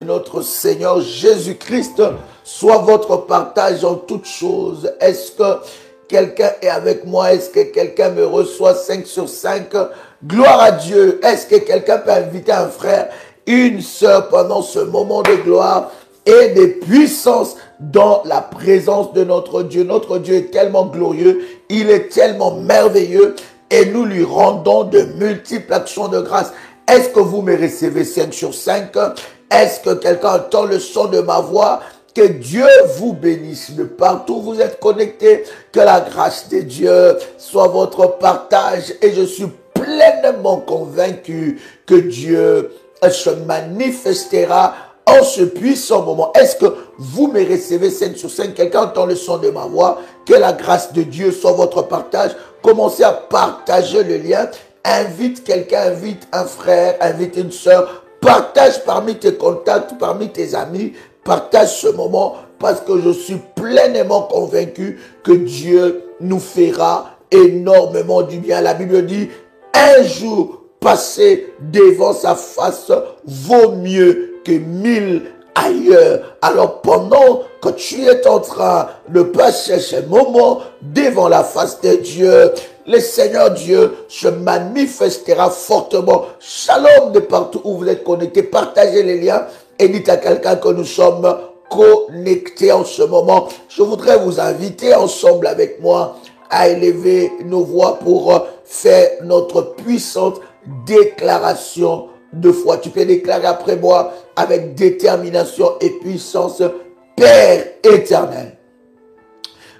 Notre Seigneur Jésus-Christ soit votre partage en toutes choses. Est-ce que quelqu'un est avec moi? Est-ce que quelqu'un me reçoit 5 sur 5? Gloire à Dieu. Est-ce que quelqu'un peut inviter un frère, une sœur pendant ce moment de gloire et de puissance dans la présence de notre Dieu? Notre Dieu est tellement glorieux, il est tellement merveilleux et nous lui rendons de multiples actions de grâce. Est-ce que vous me recevez 5 sur 5? Est-ce que quelqu'un entend le son de ma voix? Que Dieu vous bénisse de partout où vous êtes connectés. Que la grâce de Dieu soit votre partage. Et je suis pleinement convaincu que Dieu se manifestera en ce puissant moment. Est-ce que vous me recevez 5 sur 5? Quelqu'un entend le son de ma voix? Que la grâce de Dieu soit votre partage. Commencez à partager le lien. Invite quelqu'un, invite un frère, invite une sœur. Partage parmi tes contacts, parmi tes amis. Partage ce moment parce que je suis pleinement convaincu que Dieu nous fera énormément du bien. La Bible dit, un jour passé devant sa face vaut mieux que 1000 ailleurs. Alors pendant que tu es en train de passer ce moment devant la face de Dieu, le Seigneur Dieu se manifestera fortement. Shalom de partout où vous êtes connectés. Partagez les liens et dites à quelqu'un que nous sommes connectés en ce moment. Je voudrais vous inviter ensemble avec moi à élever nos voix pour faire notre puissante déclaration de foi. Tu peux déclarer après moi avec détermination et puissance: Père éternel,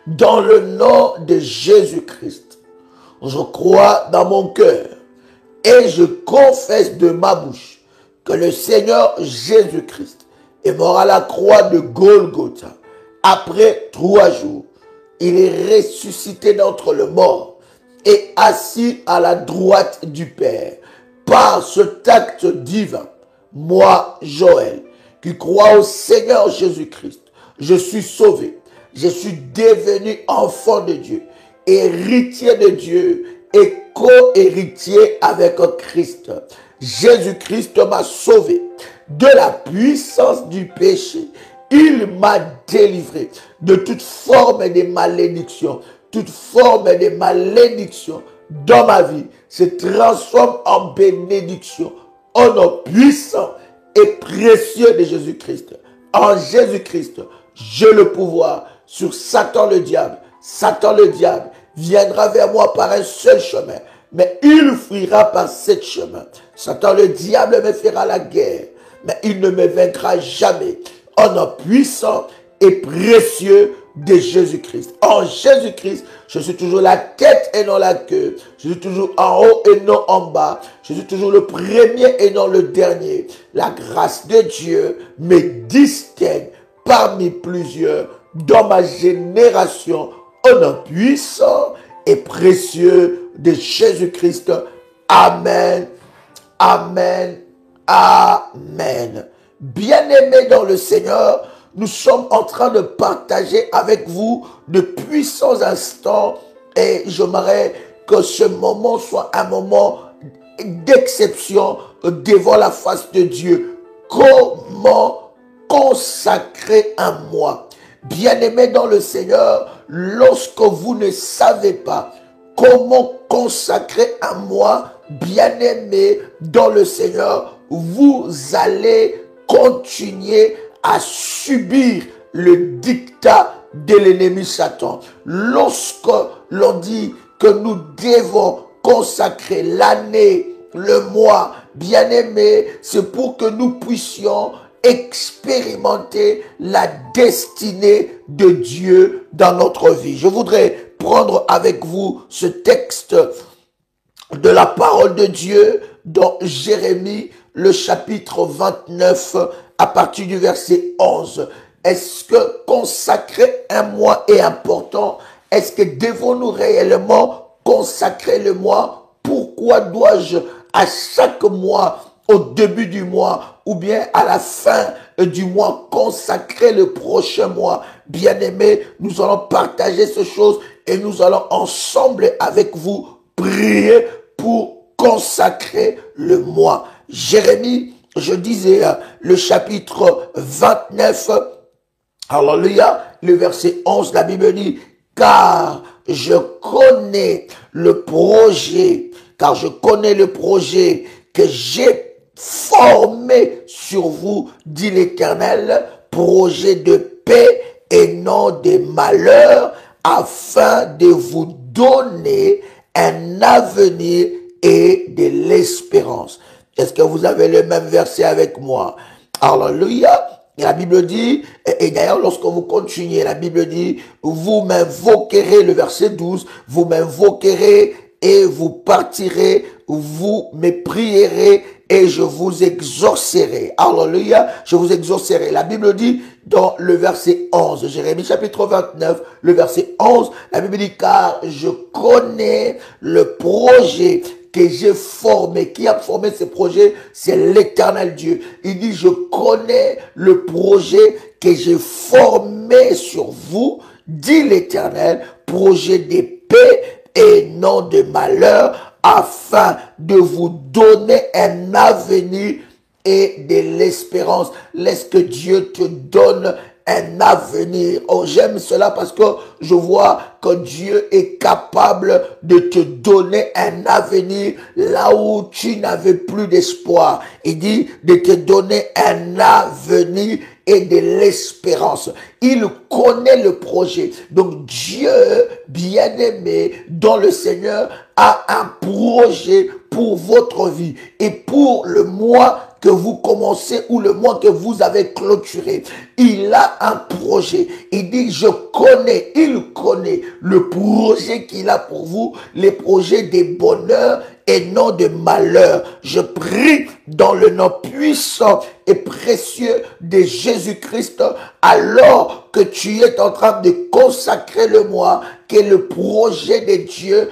dans le nom de Jésus-Christ, je crois dans mon cœur et je confesse de ma bouche que le Seigneur Jésus-Christ est mort à la croix de Golgotha. Après 3 jours, il est ressuscité d'entre les morts et assis à la droite du Père. Par cet acte divin, moi, Joël, qui crois au Seigneur Jésus-Christ, je suis sauvé. Je suis devenu enfant de Dieu, héritier de Dieu et co-héritier avec Christ. Jésus-Christ m'a sauvé de la puissance du péché. Il m'a délivré de toute forme de malédiction. Toute forme de malédiction dans ma vie se transforme en bénédiction au nom puissant et précieux de Jésus-Christ. En Jésus-Christ, j'ai le pouvoir sur Satan le diable. Satan le diable viendra vers moi par un seul chemin, mais il fuira par 7 chemins. Satan le diable me fera la guerre, mais il ne me vaincra jamais. Au nom puissant et précieux de Jésus-Christ. En Jésus-Christ, je suis toujours la tête et non la queue. Je suis toujours en haut et non en bas. Je suis toujours le premier et non le dernier. La grâce de Dieu me distingue parmi plusieurs dans ma génération. Au nom puissant et précieux de Jésus-Christ. Amen. Amen. Amen. Bien-aimés dans le Seigneur, nous sommes en train de partager avec vous de puissants instants et j'aimerais que ce moment soit un moment d'exception devant la face de Dieu. Comment consacrer un mois? Bien-aimés dans le Seigneur, lorsque vous ne savez pas comment consacrer un mois, bien-aimés dans le Seigneur, vous allez continuer à subir le dictat de l'ennemi Satan. Lorsque l'on dit que nous devons consacrer l'année, le mois, bien-aimé, c'est pour que nous puissions expérimenter la destinée de Dieu dans notre vie. Je voudrais prendre avec vous ce texte de la parole de Dieu dans Jérémie, le chapitre 29, à partir du verset 11. Est-ce que consacrer un mois est important? Est-ce que devons-nous réellement consacrer le mois? Pourquoi dois-je à chaque mois, au début du mois ou bien à la fin du mois, consacrer le prochain mois? Bien-aimés, nous allons partager ces choses et nous allons ensemble avec vous prier pour consacrer le mois. Jérémie, je disais, le chapitre 29, alléluia, le verset 11, la Bible dit, car je connais le projet, que j'ai formé sur vous, dit l'Éternel, projet de paix et non de malheur, afin de vous donner un avenir et de l'espérance. Est-ce que vous avez le même verset avec moi? Alléluia. La Bible dit, et d'ailleurs lorsque vous continuez, la Bible dit, vous m'invoquerez, le verset 12, vous m'invoquerez et vous partirez, vous me prierez et je vous exaucerai. Alléluia, je vous exaucerai. La Bible dit dans le verset 11, Jérémie chapitre 29, le verset 11, la Bible dit, car je connais le projet que j'ai formé. Qui a formé ce projet? C'est l'Éternel Dieu. Il dit, je connais le projet que j'ai formé sur vous, dit l'Éternel, projet de paix et non de malheur, afin de vous donner un avenir et de l'espérance. Laisse que Dieu te donne un avenir. Oh, j'aime cela parce que je vois que Dieu est capable de te donner un avenir là où tu n'avais plus d'espoir. Il dit de te donner un avenir et de l'espérance. Il connaît le projet. Donc Dieu, bien-aimé dans le Seigneur, a un projet pour votre vie et pour le mois que vous commencez ou le mois que vous avez clôturé. Il a un projet. Il dit, il connaît le projet qu'il a pour vous, les projets de bonheur et non de malheur. Je prie dans le nom puissant et précieux de Jésus-Christ, alors que tu es en train de consacrer le mois, que le projet de Dieu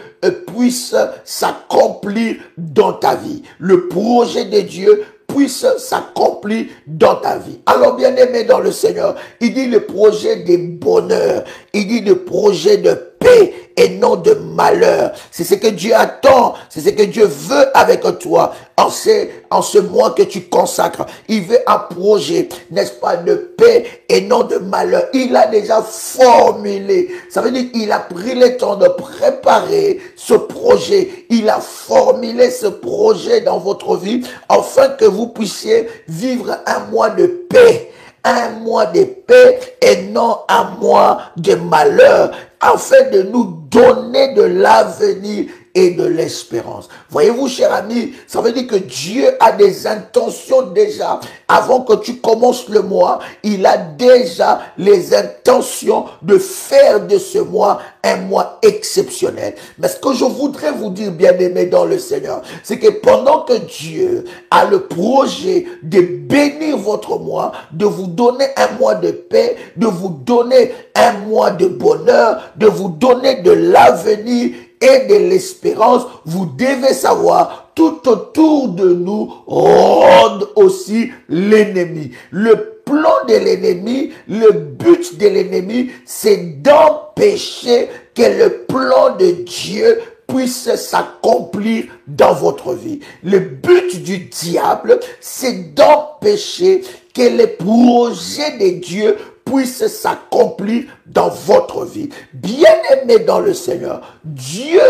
puisse s'accomplir dans ta vie. Le projet de Dieu puisse s'accomplir dans ta vie. Alors, bien-aimé dans le Seigneur, il dit le projet de bonheur, il dit le projet de paix et non de malheur. C'est ce que Dieu attend, c'est ce que Dieu veut avec toi en ce mois que tu consacres. Il veut un projet, n'est-ce pas, de paix et non de malheur. Il a déjà formulé. Ça veut dire qu'il a pris le temps de préparer ce projet. Il a formulé ce projet dans votre vie afin que vous puissiez vivre un mois de paix. Un mois de paix et non un mois de malheur, afin de nous donner de l'avenir et de l'espérance. Voyez-vous, cher ami, ça veut dire que Dieu a des intentions déjà. Avant que tu commences le mois, il a déjà les intentions de faire de ce mois un mois exceptionnel. Mais ce que je voudrais vous dire, bien-aimés dans le Seigneur, c'est que pendant que Dieu a le projet de bénir votre mois, de vous donner un mois de paix, de vous donner un mois de bonheur, de vous donner de l'avenir et de l'espérance, vous devez savoir, tout autour de nous ronde aussi l'ennemi. Le plan de l'ennemi, le but de l'ennemi, c'est d'empêcher que le plan de Dieu puisse s'accomplir dans votre vie. Le but du diable, c'est d'empêcher que les projets de Dieu puisse s'accomplir dans votre vie. Bien-aimé dans le Seigneur, Dieu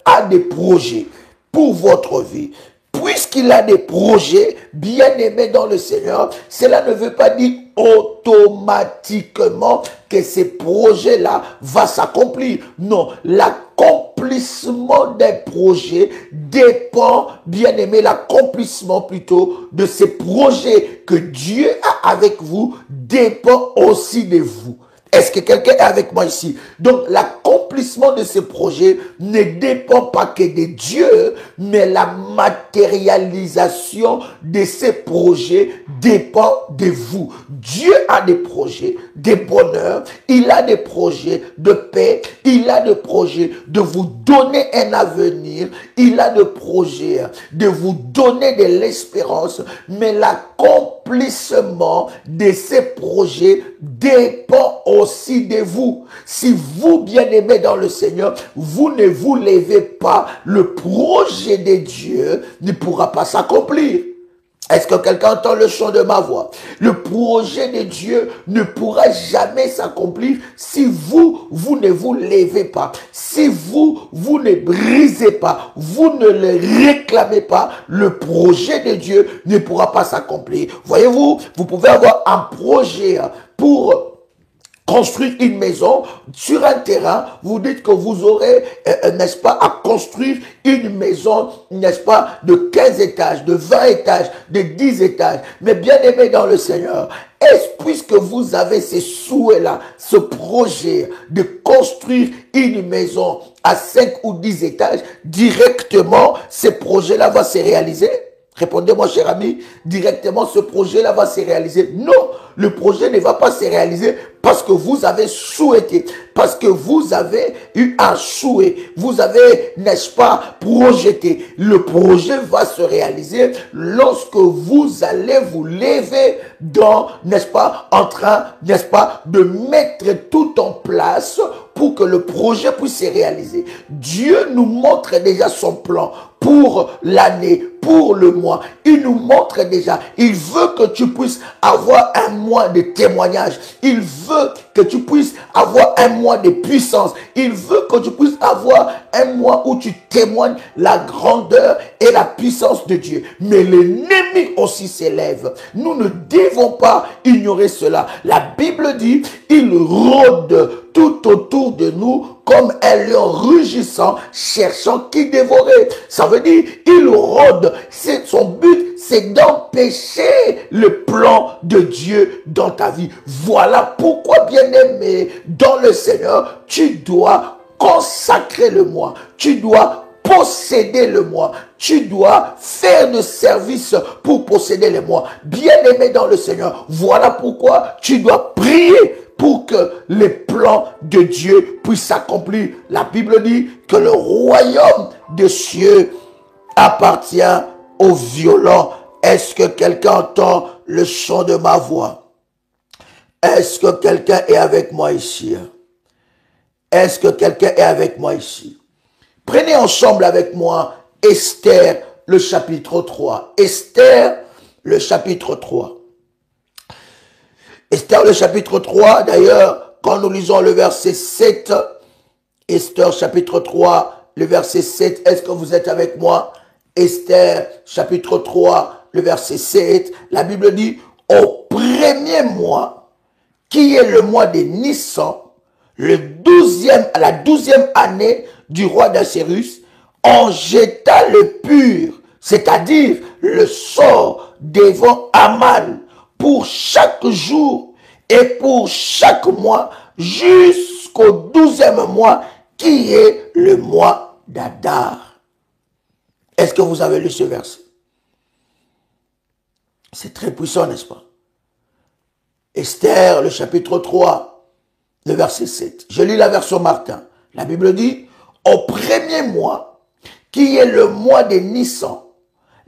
a des projets pour votre vie. Puisqu'il a des projets, bien-aimés dans le Seigneur, cela ne veut pas dire automatiquement que ces projets-là vont s'accomplir. Non, l'accomplissement des projets dépend, bien-aimé, l'accomplissement plutôt de ces projets que Dieu a avec vous dépend aussi de vous. Est-ce que quelqu'un est avec moi ici? Donc, l'accomplissement de ce projet ne dépend pas que de Dieu, mais la matérialisation de ces projets dépend de vous. Dieu a des projets de bonheur, il a des projets de paix, il a des projets de vous donner un avenir, il a des projets de vous donner de l'espérance, mais l'accomplissement de ces projets dépend aussi de vous. Si vous, bien-aimés dans le Seigneur, vous ne vous levez pas, le projet de Dieu ne pourra pas s'accomplir. Est-ce que quelqu'un entend le chant de ma voix? Le projet de Dieu ne pourra jamais s'accomplir si vous ne vous levez pas. Si vous ne brisez pas, vous ne le réclamez pas, le projet de Dieu ne pourra pas s'accomplir. Voyez-vous, vous pouvez avoir un projet pour construire une maison sur un terrain, vous dites que vous aurez, n'est-ce pas, à construire une maison, n'est-ce pas, de 15 étages, de 20 étages, de 10 étages. Mais bien aimé dans le Seigneur, est-ce puisque vous avez ces souhaits-là, ce projet de construire une maison à 5 ou 10 étages, directement, ce projet-là va se réaliser? Répondez-moi, cher ami, directement ce projet-là va se réaliser. Non, le projet ne va pas se réaliser parce que vous avez souhaité, parce que vous avez eu un souhait, vous avez, n'est-ce pas, projeté. Le projet va se réaliser lorsque vous allez vous lever dans, n'est-ce pas, en train, n'est-ce pas, de mettre tout en place pour que le projet puisse se réaliser. Dieu nous montre déjà son plan pour l'année, pour le mois. Il nous montre déjà, il veut que tu puisses avoir un mois de témoignage. Il veut que tu puisses avoir un mois de puissance. Il veut que tu puisses avoir un mois où tu témoignes la grandeur et la puissance de Dieu. Mais l'ennemi aussi s'élève. Nous ne devons pas ignorer cela. La Bible dit, il rôde tout autour de nous comme un lion rugissant, cherchant qui dévorer. Ça veut dire, il rôde. Son but, c'est d'empêcher le plan de Dieu dans ta vie. Voilà pourquoi, bien-aimé, dans le Seigneur, tu dois consacrer le moi. Tu dois posséder le moi. Tu dois faire de service pour posséder le moi. Bien-aimé dans le Seigneur, voilà pourquoi tu dois prier pour que les plans de Dieu puissent s'accomplir. La Bible dit que le royaume des cieux appartient aux violents. Est-ce que quelqu'un entend le son de ma voix? Est-ce que quelqu'un est avec moi ici? Est-ce que quelqu'un est avec moi ici? Prenez ensemble avec moi Esther, le chapitre 3. Esther, le chapitre 3. Esther, le chapitre 3, d'ailleurs, quand nous lisons le verset 7, Esther, chapitre 3, le verset 7, est-ce que vous êtes avec moi? Esther, chapitre 3, le verset 7, la Bible dit, au premier mois, qui est le mois de Nissan, la 12e année du roi d'Assyrus, on jeta le pur, c'est-à-dire le sort devant Aman, pour chaque jour et pour chaque mois, jusqu'au 12e mois, qui est le mois d'Adar. Est-ce que vous avez lu ce verset? C'est très puissant, n'est-ce pas? Esther, le chapitre 3, le verset 7. Je lis la version Martin. La Bible dit, au premier mois, qui est le mois de Nissan,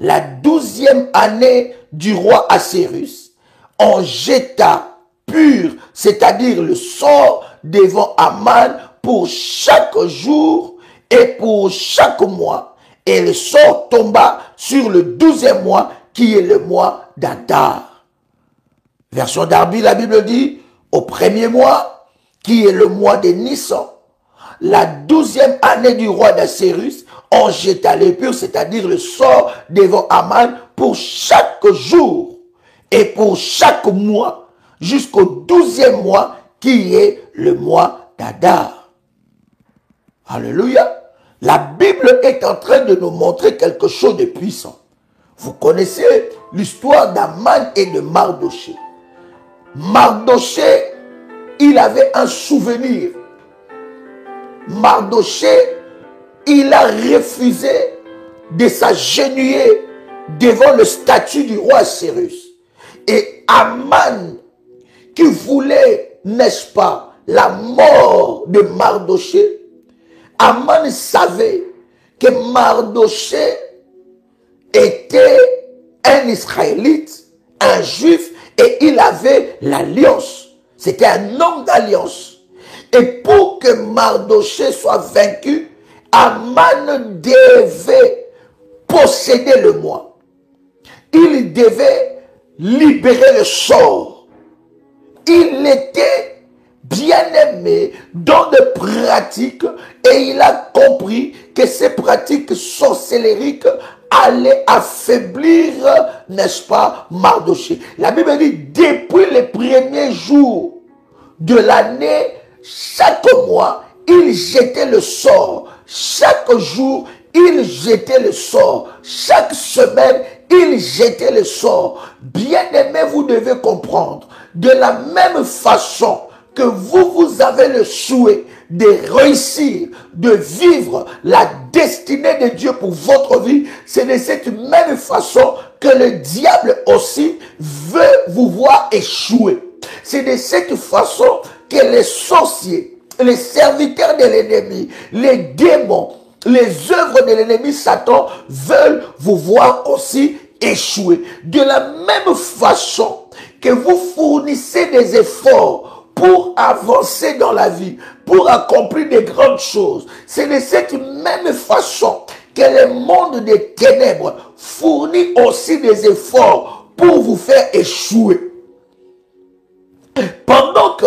la 12e année du roi Assyrus, on jeta pur, c'est-à-dire le sort devant Aman pour chaque jour et pour chaque mois. Et le sort tomba sur le 12e mois, qui est le mois d'Adar. Version Darby, la Bible dit, au premier mois, qui est le mois de Nissan, la 12e année du roi d'Assyrus, on jeta les purs, c'est-à-dire le sort devant Aman pour chaque jour et pour chaque mois, jusqu'au 12e mois, qui est le mois d'Adar. Alléluia. La Bible est en train de nous montrer quelque chose de puissant. Vous connaissez l'histoire d'Aman et de Mardoché. Mardoché, il avait un souvenir. Mardoché, il a refusé de s'agenouiller devant le statut du roi Cyrus. Et Aman, qui voulait, n'est-ce pas, la mort de Mardoché, Aman savait que Mardoché était un Israélite, un Juif, et il avait l'alliance. C'était un homme d'alliance. Et pour que Mardoché soit vaincu, Aman devait posséder le moi. il devait libérer le sort. Il était bien-aimé dans des pratiques et il a compris que ces pratiques sorcellériques allaient affaiblir, n'est-ce pas, Mardochée. La Bible dit, depuis les premiers jours de l'année, chaque mois, il jetait le sort. Chaque jour, il jetait le sort. Chaque semaine, il jetait le sort. Bien-aimé, vous devez comprendre, de la même façon que vous avez le souhait de réussir, de vivre la destinée de Dieu pour votre vie, c'est de cette même façon que le diable aussi veut vous voir échouer. C'est de cette façon que les sorciers, les serviteurs de l'ennemi, les démons, les œuvres de l'ennemi Satan veulent vous voir aussi échouer. De la même façon que vous fournissez des efforts pour avancer dans la vie, pour accomplir de grandes choses, c'est de cette même façon que le monde des ténèbres fournit aussi des efforts pour vous faire échouer. Pendant que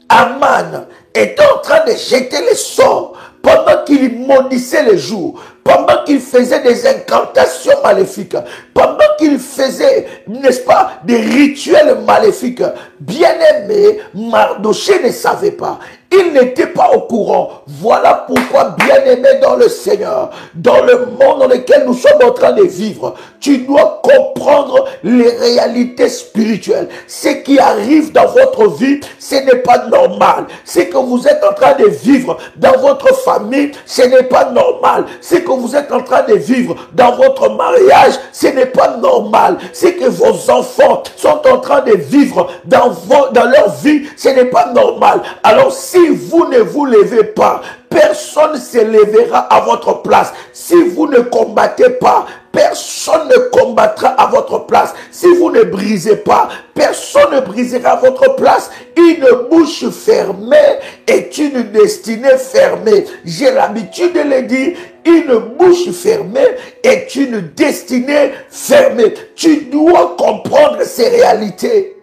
Aman était en train de jeter les sorts, pendant qu'il maudissait les jours, pendant qu'il faisait des incantations maléfiques, pendant qu'il faisait, n'est-ce pas, des rituels maléfiques, bien-aimé, Mardochée ne savait pas. Il n'était pas au courant. Voilà pourquoi, bien-aimé dans le Seigneur, dans le monde dans lequel nous sommes en train de vivre, tu dois comprendre les réalités spirituelles. Ce qui arrive dans votre vie, ce n'est pas normal. Ce que vous êtes en train de vivre dans votre famille, ce n'est pas normal. Ce que vous êtes en train de vivre dans votre mariage, ce n'est pas normal. Ce que vos enfants sont en train de vivre dans leur vie, ce n'est pas normal. Alors si vous ne vous levez pas, personne ne se lèvera à votre place. Si vous ne combattez pas, personne ne combattra à votre place. Si vous ne brisez pas, personne ne brisera à votre place. Une bouche fermée est une destinée fermée. J'ai l'habitude de le dire, une bouche fermée est une destinée fermée. Tu dois comprendre ces réalités.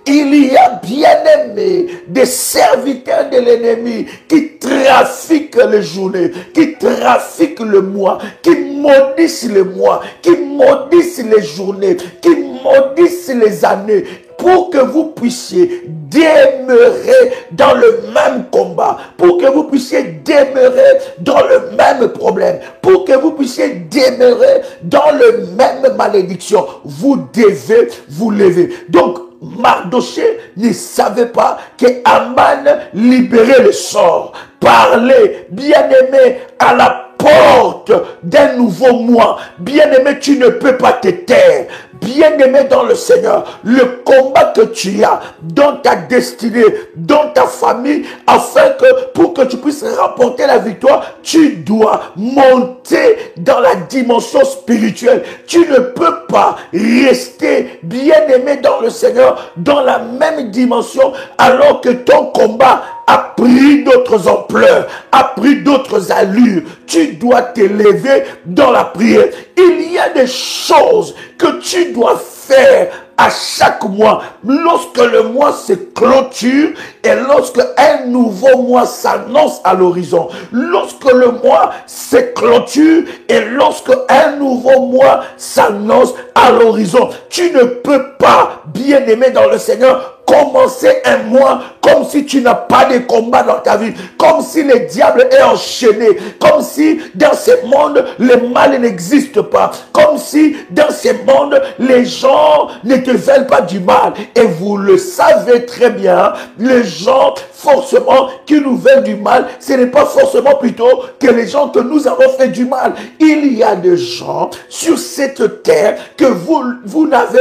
Il y a, bien-aimé, des serviteurs de l'ennemi qui trafiquent les journées, qui trafiquent le mois, qui maudissent le mois, qui maudissent les journées, qui maudissent les années, pour que vous puissiez demeurer dans le même combat, pour que vous puissiez demeurer dans le même problème, pour que vous puissiez demeurer dans le même malédiction. Vous devez vous lever. Donc, Mardochée ne savait pas que Aman libérait le sort, parlait, bien-aimé, à la porte d'un nouveau mois. Bien-aimé, tu ne peux pas te taire. Bien-aimé dans le Seigneur, le combat que tu as dans ta destinée, dans ta famille, afin que pour que tu puisses remporter la victoire, tu dois monter dans la dimension spirituelle. Tu ne peux pas rester, bien-aimé dans le Seigneur, dans la même dimension alors que ton combat a pris d'autres ampleurs, a pris d'autres allures. Tu dois t'élever dans la prière. Il y a des choses que tu dois faire à chaque mois. Lorsque le mois se clôture et lorsque un nouveau mois s'annonce à l'horizon. Lorsque le mois se clôture et lorsque un nouveau mois s'annonce à l'horizon. Tu ne peux pas, bien-aimé dans le Seigneur, commencer un mois comme si tu n'as pas de combat dans ta vie, comme si le diable est enchaîné, comme si dans ce monde le mal n'existe pas, comme si dans ce monde les gens ne te veulent pas du mal. Et vous le savez très bien, les gens forcément qui nous veulent du mal, ce n'est pas forcément plutôt que les gens que nous avons fait du mal. Il y a des gens sur cette terre que vous n'avez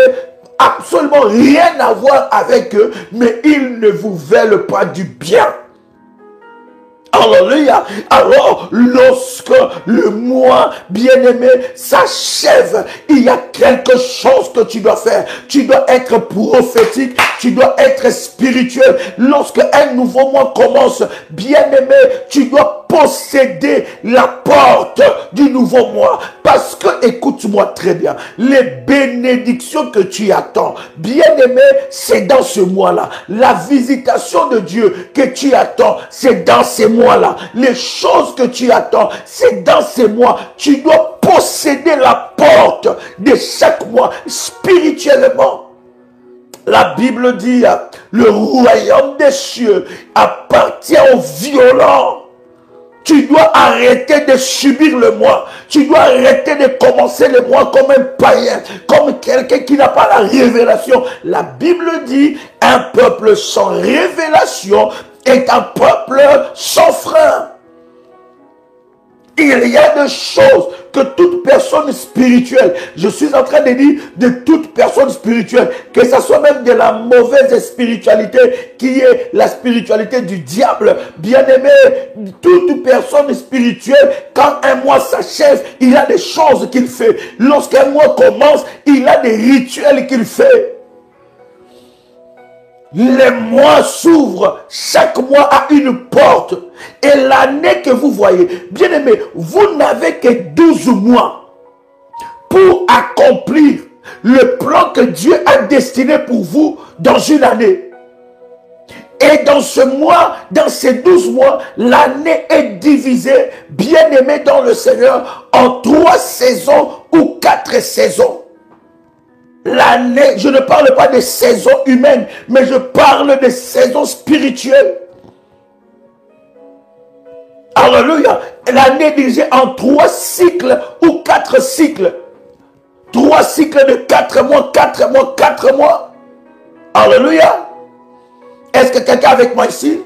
absolument rien à voir avec eux, mais ils ne vous veulent pas du bien. Alléluia. Alors, lorsque le mois bien-aimé s'achève, il y a quelque chose que tu dois faire. Tu dois être prophétique, tu dois être spirituel. Lorsque un nouveau mois commence, bien-aimé, tu dois posséder la porte du nouveau mois. Parce que, écoute-moi très bien, les bénédictions que tu attends, bien-aimé, c'est dans ce mois-là. La visitation de Dieu que tu attends, c'est dans ces mois-là. Les choses que tu attends, c'est dans ces mois. Tu dois posséder la porte de chaque mois spirituellement. La Bible dit, le royaume des cieux appartient aux violents. Tu dois arrêter de subir le mois. Tu dois arrêter de commencer le mois comme un païen, comme quelqu'un qui n'a pas la révélation. La Bible dit, un peuple sans révélation est un peuple sans frein. Il y a des choses que toute personne spirituelle, je suis en train de dire de toute personne spirituelle, que ce soit même de la mauvaise spiritualité qui est la spiritualité du diable, bien aimé, toute personne spirituelle, quand un mois s'achève, il a des choses qu'il fait. Lorsqu'un mois commence, il a des rituels qu'il fait. Les mois s'ouvrent, chaque mois a une porte. Et l'année que vous voyez, bien aimé, vous n'avez que 12 mois pour accomplir le plan que Dieu a destiné pour vous dans une année. Et dans ce mois, dans ces 12 mois, l'année est divisée, bien aimé dans le Seigneur, en 3 saisons ou 4 saisons. L'année, je ne parle pas de saisons humaines, mais je parle de saisons spirituelles. Alléluia. L'année est divisée en 3 cycles ou 4 cycles. 3 cycles de 4 mois, 4 mois, 4 mois. Alléluia. Est-ce que quelqu'un est avec moi ici?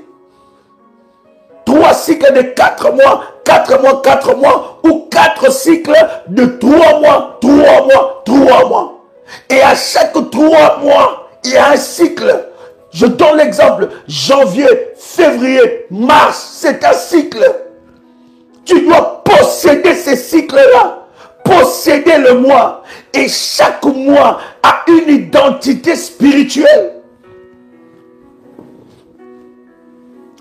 3 cycles de 4 mois, 4 mois, 4 mois, ou 4 cycles de 3 mois, 3 mois, 3 mois. Et à chaque 3 mois, il y a un cycle. Je donne l'exemple. Janvier, février, mars, c'est un cycle. Tu dois posséder ces cycles-là. Posséder le mois. Et chaque mois a une identité spirituelle.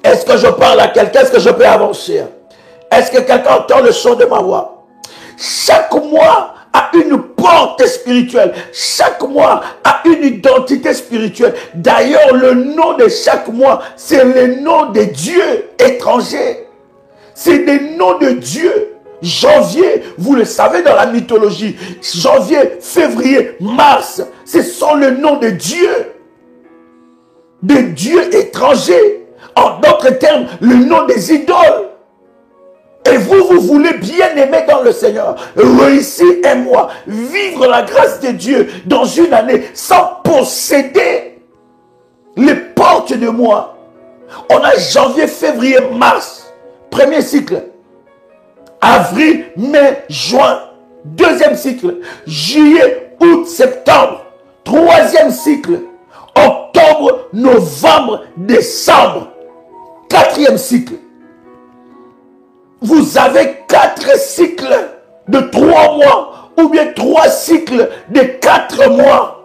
Est-ce que je parle à quelqu'un? Est-ce que je peux avancer? Est-ce que quelqu'un entend le son de ma voix? Chaque mois a une porte spirituelle. Chaque mois a une identité spirituelle. D'ailleurs, le nom de chaque mois, c'est le nom de Dieu étranger. C'est des noms de Dieu. Janvier, vous le savez dans la mythologie. Janvier, février, mars, ce sont les noms de Dieu. De dieux étrangers. En d'autres termes, le nom des idoles. Et vous voulez bien aimer dans le Seigneur, réussir un mois, vivre la grâce de Dieu dans une année sans posséder les portes de mois. On a janvier, février, mars, premier cycle. Avril, mai, juin, deuxième cycle. Juillet, août, septembre, troisième cycle. Octobre, novembre, décembre, quatrième cycle. Vous avez 4 cycles de 3 mois ou bien 3 cycles de 4 mois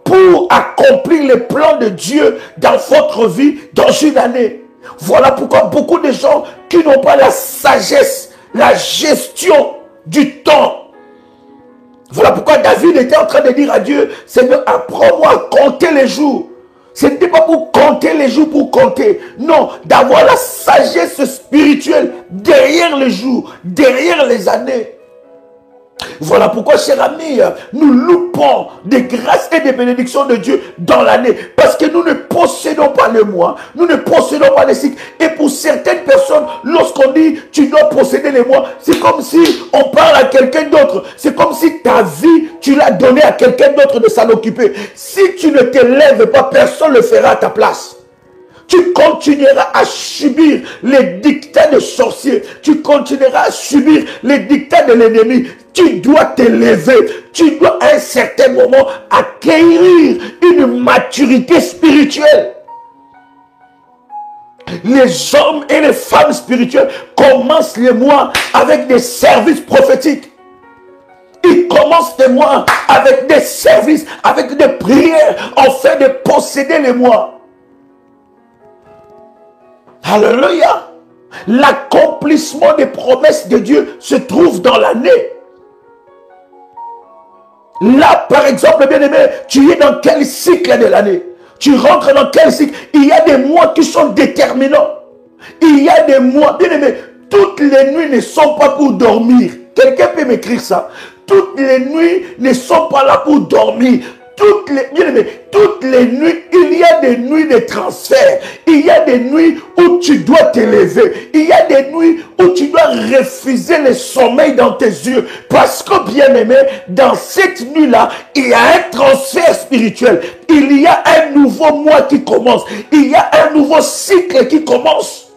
pour accomplir les plans de Dieu dans votre vie dans une année. Voilà pourquoi beaucoup de gens qui n'ont pas la sagesse, la gestion du temps. Voilà pourquoi David était en train de dire à Dieu, Seigneur, apprends-moi à compter les jours. Ce n'était pas pour compter les jours, pour compter. Non, d'avoir la sagesse spirituelle derrière les jours, derrière les années. Voilà pourquoi, cher ami, nous loupons des grâces et des bénédictions de Dieu dans l'année. Parce que nous ne possédons pas le mois, nous ne possédons pas les cycles. Et pour certaines personnes, lorsqu'on dit tu dois posséder les mois, c'est comme si on parle à quelqu'un d'autre. C'est comme si ta vie, tu l'as donnée à quelqu'un d'autre de s'en occuper. Si tu ne te lèves pas, personne ne le fera à ta place. Tu continueras à subir les dictats des sorciers. Tu continueras à subir les dictats de l'ennemi. Tu dois te lever. Tu dois à un certain moment acquérir une maturité spirituelle. les hommes et les femmes spirituels commencent les mois avec des services prophétiques. Ils commencent les mois avec des services, avec des prières, afin de posséder les mois. Alléluia. L'accomplissement des promesses de Dieu se trouve dans l'année. Là, par exemple, bien-aimé, tu es dans quel cycle de l'année? Tu rentres dans quel cycle? Il y a des mois qui sont déterminants. Il y a des mois, bien-aimé, toutes les nuits ne sont pas pour dormir. Quelqu'un peut m'écrire ça? Toutes les nuits ne sont pas là pour dormir. Toutes les nuits, il y a des nuits de transfert. Il y a des nuits où tu dois t'élever. Il y a des nuits où tu dois refuser le sommeil dans tes yeux. Parce que, bien-aimé, dans cette nuit-là, il y a un transfert spirituel. Il y a un nouveau mois qui commence. Il y a un nouveau cycle qui commence.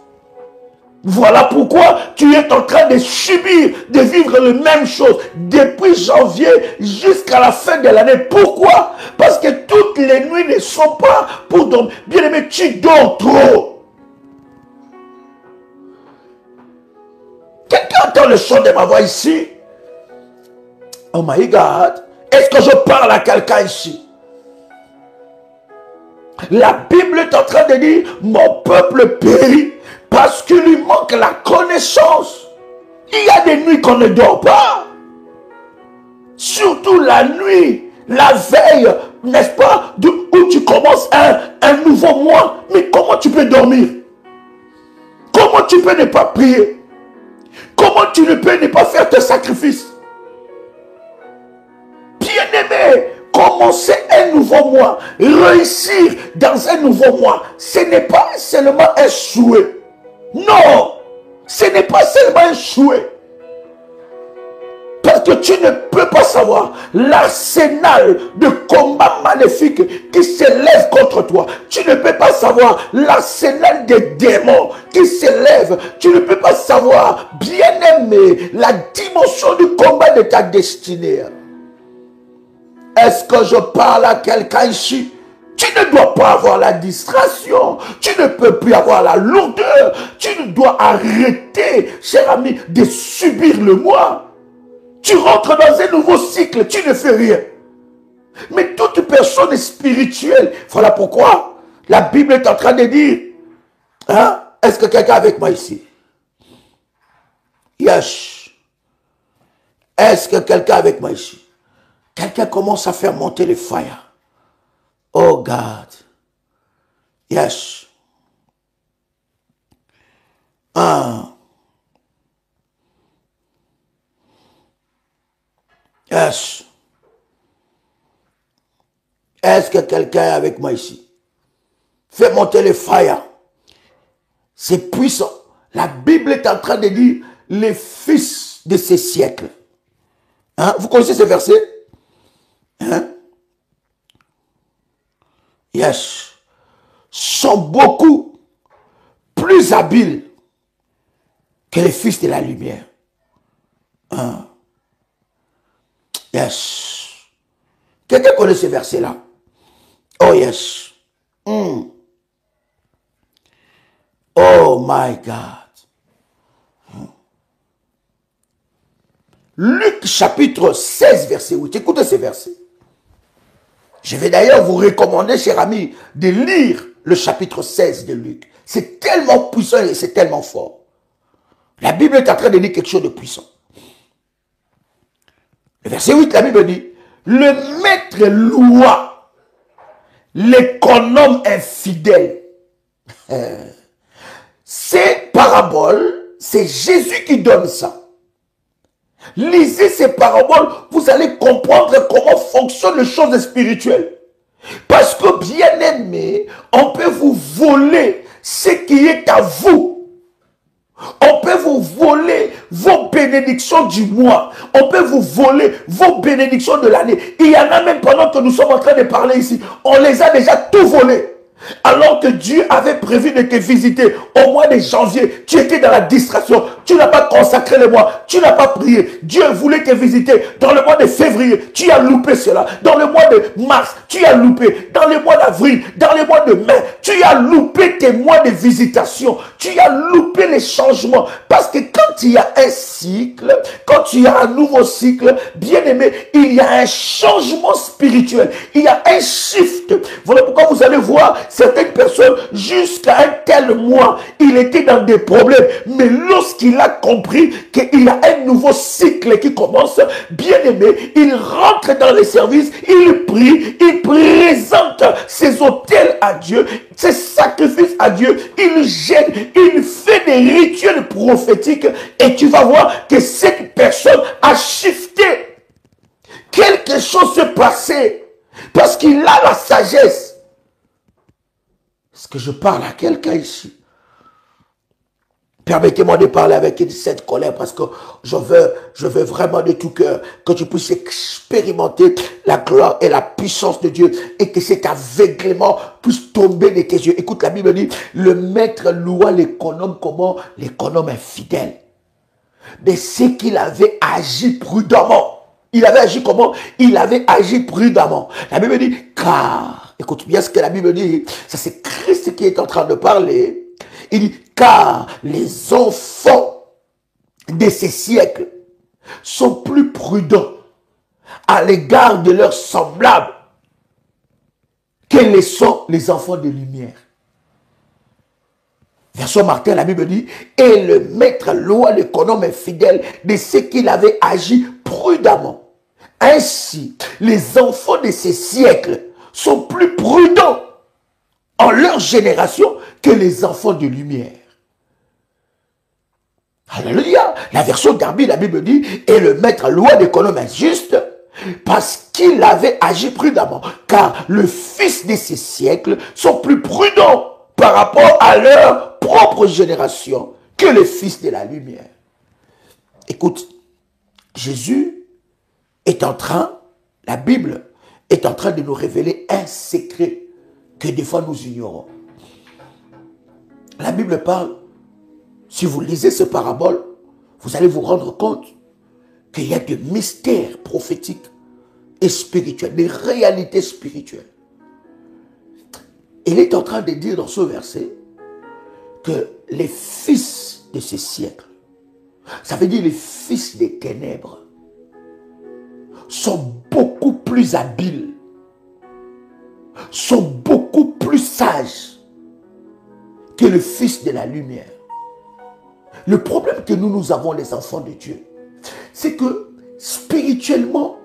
Voilà pourquoi tu es en train de subir, de vivre la même chose depuis janvier jusqu'à la fin de l'année. Pourquoi? Parce que toutes les nuits ne sont pas pour dormir. Bien aimé, tu dors trop. Quelqu'un entend le son de ma voix ici? Oh my God. Est-ce que je parle à quelqu'un ici? La Bible est en train de dire, mon peuple périt parce qu'il lui manque la connaissance. Il y a des nuits qu'on ne dort pas. Surtout la nuit, la veille, n'est-ce pas, où tu commences un nouveau mois. Mais comment tu peux dormir? Comment tu peux ne pas prier? Comment tu ne peux ne pas faire tes sacrifices? Bien-aimé, commencer un nouveau mois, réussir dans un nouveau mois, ce n'est pas seulement un souhait. Non, ce n'est pas seulement un souhait. Parce que tu ne peux pas savoir l'arsenal de combats maléfiques qui s'élève contre toi. Tu ne peux pas savoir l'arsenal des démons qui s'élève. Tu ne peux pas savoir, bien-aimé, la dimension du combat de ta destinée. Est-ce que je parle à quelqu'un ici? Tu ne dois pas avoir la distraction. Tu ne peux plus avoir la lourdeur. Tu dois arrêter, cher ami, de subir le moi. Tu rentres dans un nouveau cycle. Tu ne fais rien. Mais toute personne spirituelle, voilà pourquoi la Bible est en train de dire, hein? Est-ce que quelqu'un est avec moi ici? Yes. Est-ce que quelqu'un est avec moi ici? Quelqu'un commence à faire monter le fire. Oh God. Yes. Yes. Est-ce que quelqu'un est avec moi ici? Fais monter le fire. C'est puissant. La Bible est en train de dire les fils de ces siècles. Hein? Vous connaissez ce verset? Hein? Yes. Sont beaucoup plus habiles que les fils de la lumière. Hein? Yes. Quelqu'un connaît ce verset-là? Oh yes. Oh my God. Luc chapitre 16 verset 8. Écoutez ce verset. Je vais d'ailleurs vous recommander, cher ami, de lire le chapitre 16 de Luc. C'est tellement puissant et c'est tellement fort. La Bible est en train de dire quelque chose de puissant. Le verset 8, la Bible dit, le maître loua l'économe infidèle. Ces paraboles, c'est Jésus qui donne ça. Lisez ces paraboles, vous allez comprendre comment fonctionnent les choses spirituelles. Parce que, bien aimé, on peut vous voler ce qui est à vous. On peut vous voler vos bénédictions du mois. On peut vous voler vos bénédictions de l'année. Il y en a même pendant que nous sommes en train de parler ici. On les a déjà tout volés. Alors que Dieu avait prévu de te visiter au mois de janvier, tu étais dans la distraction. tu n'as pas consacré le mois, tu n'as pas prié. Dieu voulait te visiter dans le mois de février, tu as loupé cela. Dans le mois de mars, tu as loupé. Dans le mois d'avril, dans le mois de mai, tu as loupé tes mois de visitation. Tu as loupé les changements. Parce que quand il y a un cycle, quand tu as un nouveau cycle, bien aimé, il y a un changement spirituel. Il y a un shift. Voilà pourquoi vous allez voir certaines personnes jusqu'à un tel mois, il était dans des problèmes. Mais lorsqu'il a compris qu'il y a un nouveau cycle qui commence, bien aimé, il rentre dans les services, il prie, il présente ses autels à Dieu, ses sacrifices à Dieu, il gêne, il fait des rituels prophétiques et tu vas voir que cette personne a shifté. Quelque chose s'est passé parce qu'il a la sagesse. Est-ce que je parle à quelqu'un ici? Permettez-moi de parler avec cette colère parce que je veux vraiment de tout cœur que tu puisses expérimenter la gloire et la puissance de Dieu et que cet aveuglement puisse tomber de tes yeux. Écoute, la Bible dit, le maître loua l'économe comment? L'économe est fidèle. Mais c'est qu'il avait agi prudemment. Il avait agi comment? Il avait agi prudemment. La Bible dit, car, écoute bien ce que la Bible dit, ça c'est Christ qui est en train de parler. Il dit, car les enfants de ces siècles sont plus prudents à l'égard de leurs semblables que les sont les enfants de lumière. Version Martin, la Bible dit, et le maître loua l'économe est fidèle de ce qu'il avait agi prudemment. Ainsi, les enfants de ces siècles sont plus prudents en leur génération que les enfants de lumière. Alléluia. La version Darby, la Bible dit, et le maître loua l'économe est juste parce qu'il avait agi prudemment. Car le fils de ces siècles sont plus prudents par rapport à leur propre génération que les fils de la lumière. Écoute, Jésus est en train, la Bible est en train de nous révéler un secret que des fois nous ignorons. La Bible parle, si vous lisez ce parabole, vous allez vous rendre compte qu'il y a des mystères prophétiques et spirituels, des réalités spirituelles. Il est en train de dire dans ce verset que les fils de ces siècles, ça veut dire les fils des ténèbres, sont beaucoup plus habiles, sont beaucoup plus sages que le fils de la lumière. Le problème que nous avons, les enfants de Dieu, c'est que spirituellement,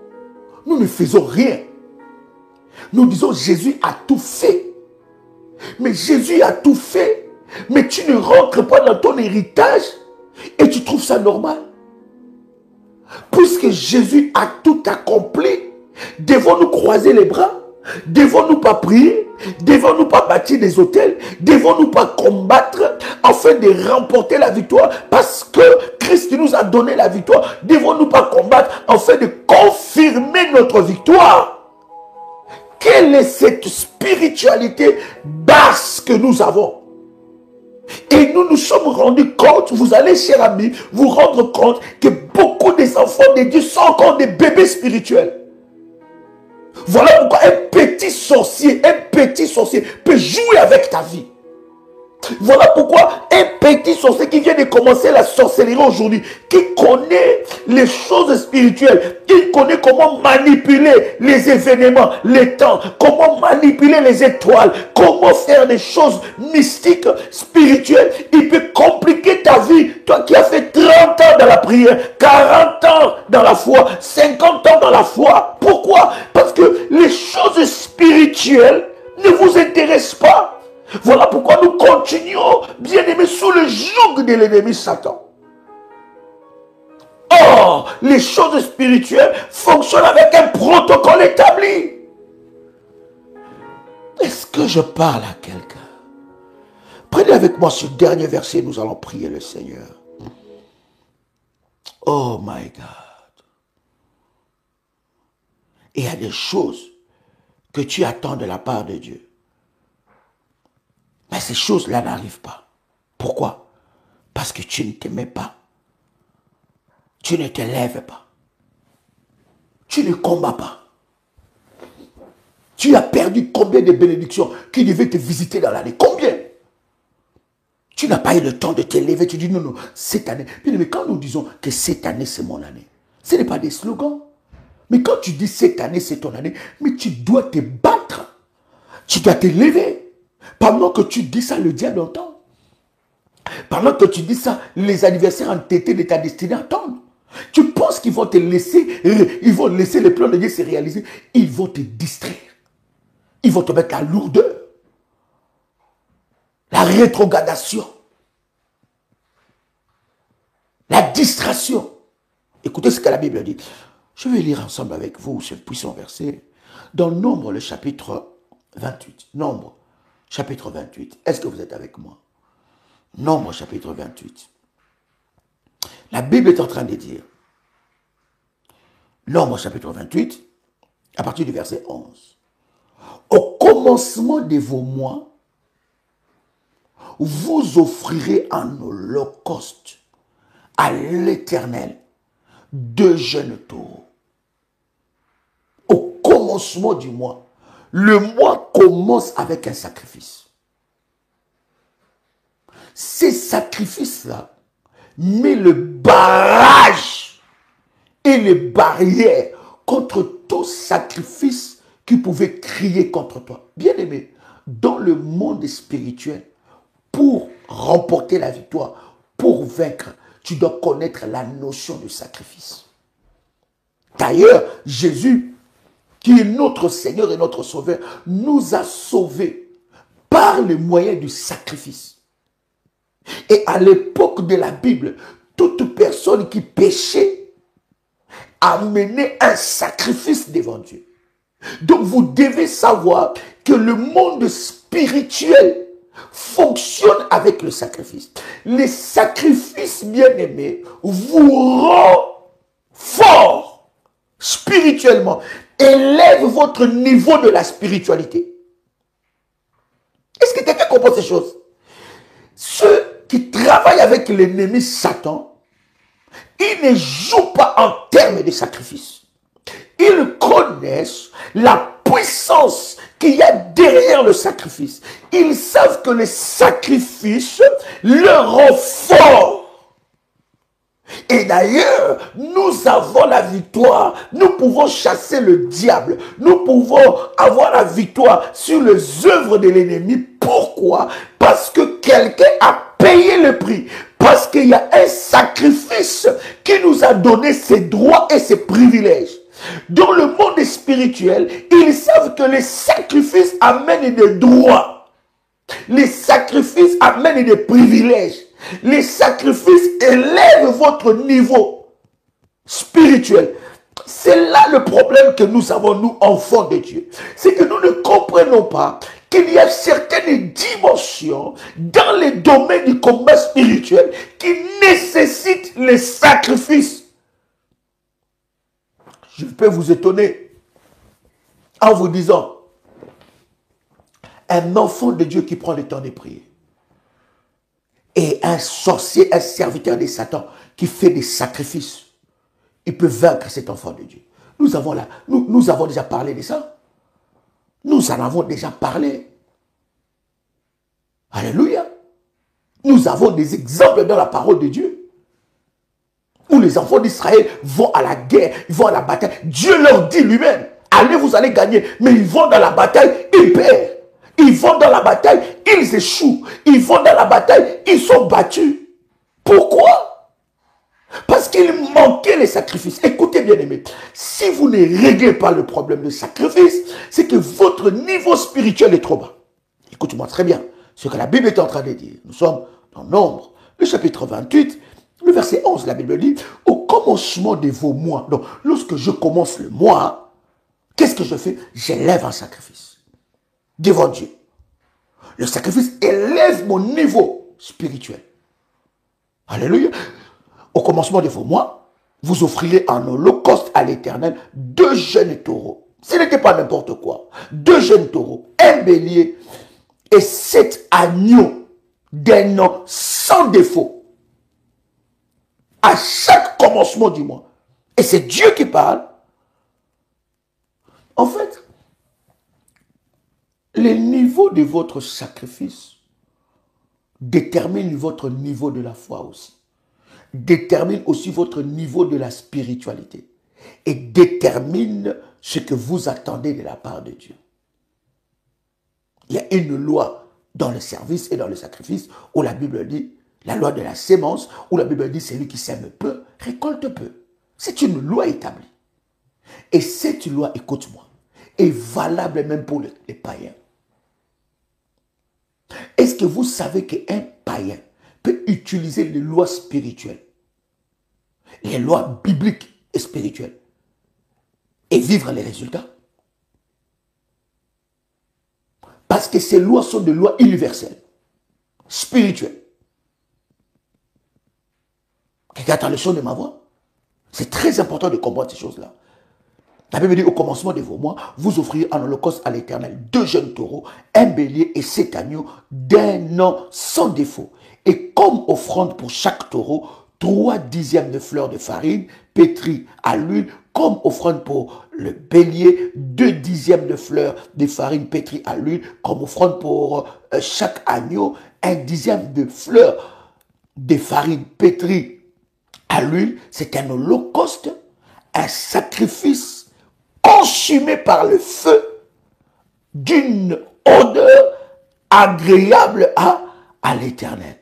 nous ne faisons rien. Nous disons Jésus a tout fait. Mais Jésus a tout fait, mais tu ne rentres pas dans ton héritage et tu trouves ça normal. Puisque Jésus a tout accompli, devons-nous croiser les bras? Devons-nous pas prier? Devons-nous pas bâtir des hôtels? Devons-nous pas combattre afin de remporter la victoire? Parce que Christ nous a donné la victoire. Devons-nous pas combattre afin de confirmer notre victoire? Quelle est cette spiritualité basse que nous avons? Et nous nous sommes rendus compte, vous allez, cher ami, vous rendre compte que beaucoup des enfants de Dieu sont encore des bébés spirituels. Voilà pourquoi un petit sorcier peut jouer avec ta vie. Voilà pourquoi un petit sorcier qui vient de commencer la sorcellerie aujourd'hui, qui connaît les choses spirituelles, qui connaît comment manipuler les événements, les temps, comment manipuler les étoiles, comment faire des choses mystiques, spirituelles, il peut compliquer ta vie. Toi qui as fait 30 ans dans la prière, 40 ans dans la foi, 50 ans dans la foi. Pourquoi? Parce que les choses spirituelles ne vous intéressent pas. Voilà pourquoi nous continuons, bien aimés, sous le joug de l'ennemi Satan. Or, les choses spirituelles fonctionnent avec un protocole établi. Est-ce que je parle à quelqu'un? Prenez avec moi ce dernier verset, nous allons prier le Seigneur. Oh my God. Il y a des choses que tu attends de la part de Dieu. Mais ces choses-là n'arrivent pas. Pourquoi? Parce que tu ne t'aimais pas tu ne te lèves pas. Tu ne combats pas. Tu as perdu combien de bénédictions qui devaient te visiter dans l'année? Combien? Tu n'as pas eu le temps de te lever. Tu dis non, non, cette année. Mais quand nous disons que cette année, c'est mon année, ce n'est pas des slogans. Mais quand tu dis cette année, c'est ton année, mais tu dois te battre. Tu dois te lever. Pendant que tu dis ça, le diable entend. Pendant que tu dis ça, les anniversaires entêtés de ta destinée attendent. Tu penses qu'ils vont te laisser, ils vont laisser les plans de Dieu se réaliser. Ils vont te distraire. Ils vont te mettre la lourdeur. La rétrogradation. La distraction. Écoutez ce que la Bible dit. Je vais lire ensemble avec vous ce puissant verset. Dans Nombre, le chapitre 28. Nombre, chapitre 28. Est-ce que vous êtes avec moi? Nombre, chapitre 28. La Bible est en train de dire. Nombre, chapitre 28, à partir du verset 11. Au commencement de vos mois, vous offrirez un holocauste à l'Éternel 2 jeunes taureaux. Au commencement du mois, le mois commence avec un sacrifice. Ces sacrifices-là mettent le barrage et les barrières contre tout sacrifice qui pouvait crier contre toi. Bien-aimé, dans le monde spirituel, pour remporter la victoire, pour vaincre, tu dois connaître la notion de sacrifice. D'ailleurs, Jésus, qui est notre Seigneur et notre Sauveur, nous a sauvés par le moyen du sacrifice. Et à l'époque de la Bible, toute personne qui péchait amenait un sacrifice devant Dieu. Donc vous devez savoir que le monde spirituel fonctionne avec le sacrifice. Les sacrifices, bien-aimés, vous rendent fort spirituellement, élève votre niveau de la spiritualité. Est-ce que quelqu'un comprend ces choses? Ceux qui travaillent avec l'ennemi Satan, ils ne jouent pas en termes de sacrifice. Ils connaissent la puissance qu'il y a derrière le sacrifice. Ils savent que le sacrifice leur rend fort. Et d'ailleurs, nous avons la victoire. Nous pouvons chasser le diable. Nous pouvons avoir la victoire sur les œuvres de l'ennemi. Pourquoi? Parce que quelqu'un a payé le prix. Parce qu'il y a un sacrifice qui nous a donné ses droits et ses privilèges. Dans le monde spirituel, ils savent que les sacrifices amènent des droits. Les sacrifices amènent des privilèges. Les sacrifices élèvent votre niveau spirituel. C'est là le problème que nous avons, nous, enfants de Dieu. C'est que nous ne comprenons pas qu'il y a certaines dimensions dans les domaines du combat spirituel qui nécessitent les sacrifices. Je peux vous étonner en vous disant, un enfant de Dieu qui prend le temps de prier et un sorcier, un serviteur de Satan qui fait des sacrifices, il peut vaincre cet enfant de Dieu. Nous avons déjà parlé de ça. Nous en avons déjà parlé. Alléluia. Nous avons des exemples dans la parole de Dieu où les enfants d'Israël vont à la guerre, ils vont à la bataille. Dieu leur dit lui-même, allez, vous allez gagner. Mais ils vont dans la bataille, ils perdent. Ils vont dans la bataille, ils échouent. Ils vont dans la bataille, ils sont battus. Pourquoi? Parce qu'il manquait les sacrifices. Écoutez bien aimés, si vous ne réglez pas le problème de sacrifice, c'est que votre niveau spirituel est trop bas. Écoute-moi très bien ce que la Bible est en train de dire. Nous sommes dans Nombre, le chapitre 28, le verset 11, la Bible dit, au commencement de vos mois. Donc, lorsque je commence le mois, qu'est-ce que je fais? J'élève un sacrifice devant Dieu. Le sacrifice élève mon niveau spirituel. Alléluia. Au commencement de vos mois, vous offrirez un holocauste à l'Éternel 2 jeunes taureaux. Ce n'était pas n'importe quoi. 2 jeunes taureaux, un bélier et 7 agneaux d'un an sans défaut. à chaque commencement du mois. Et c'est Dieu qui parle. En fait, le niveau de votre sacrifice détermine votre niveau de la foi aussi. Détermine aussi votre niveau de la spiritualité. Et détermine ce que vous attendez de la part de Dieu. Il y a une loi dans le service et dans le sacrifice où la Bible dit, la loi de la sémence, où la Bible dit, celui qui sème peu, récolte peu. C'est une loi établie. Et cette loi, écoute-moi, est valable même pour les païens. Est-ce que vous savez qu'un païen peut utiliser les lois spirituelles, les lois bibliques et spirituelles, et vivre les résultats? Parce que ces lois sont des lois universelles, spirituelles. Quelqu'un attend le son de ma voix? C'est très important de comprendre ces choses-là. La Bible dit, au commencement de vos mois, vous offrirez en holocauste à l'Éternel 2 jeunes taureaux, un bélier et 7 agneaux d'un an sans défaut. Et comme offrande pour chaque taureau, 3 dixièmes de fleurs de farine pétrie à l'huile, comme offrande pour le bélier, 2 dixièmes de fleurs de farine pétrie à l'huile, comme offrande pour chaque agneau, 1 dixième de fleurs de farine pétrie à l'huile. C'est un holocauste, un sacrifice consumé par le feu d'une odeur agréable à l'Éternel.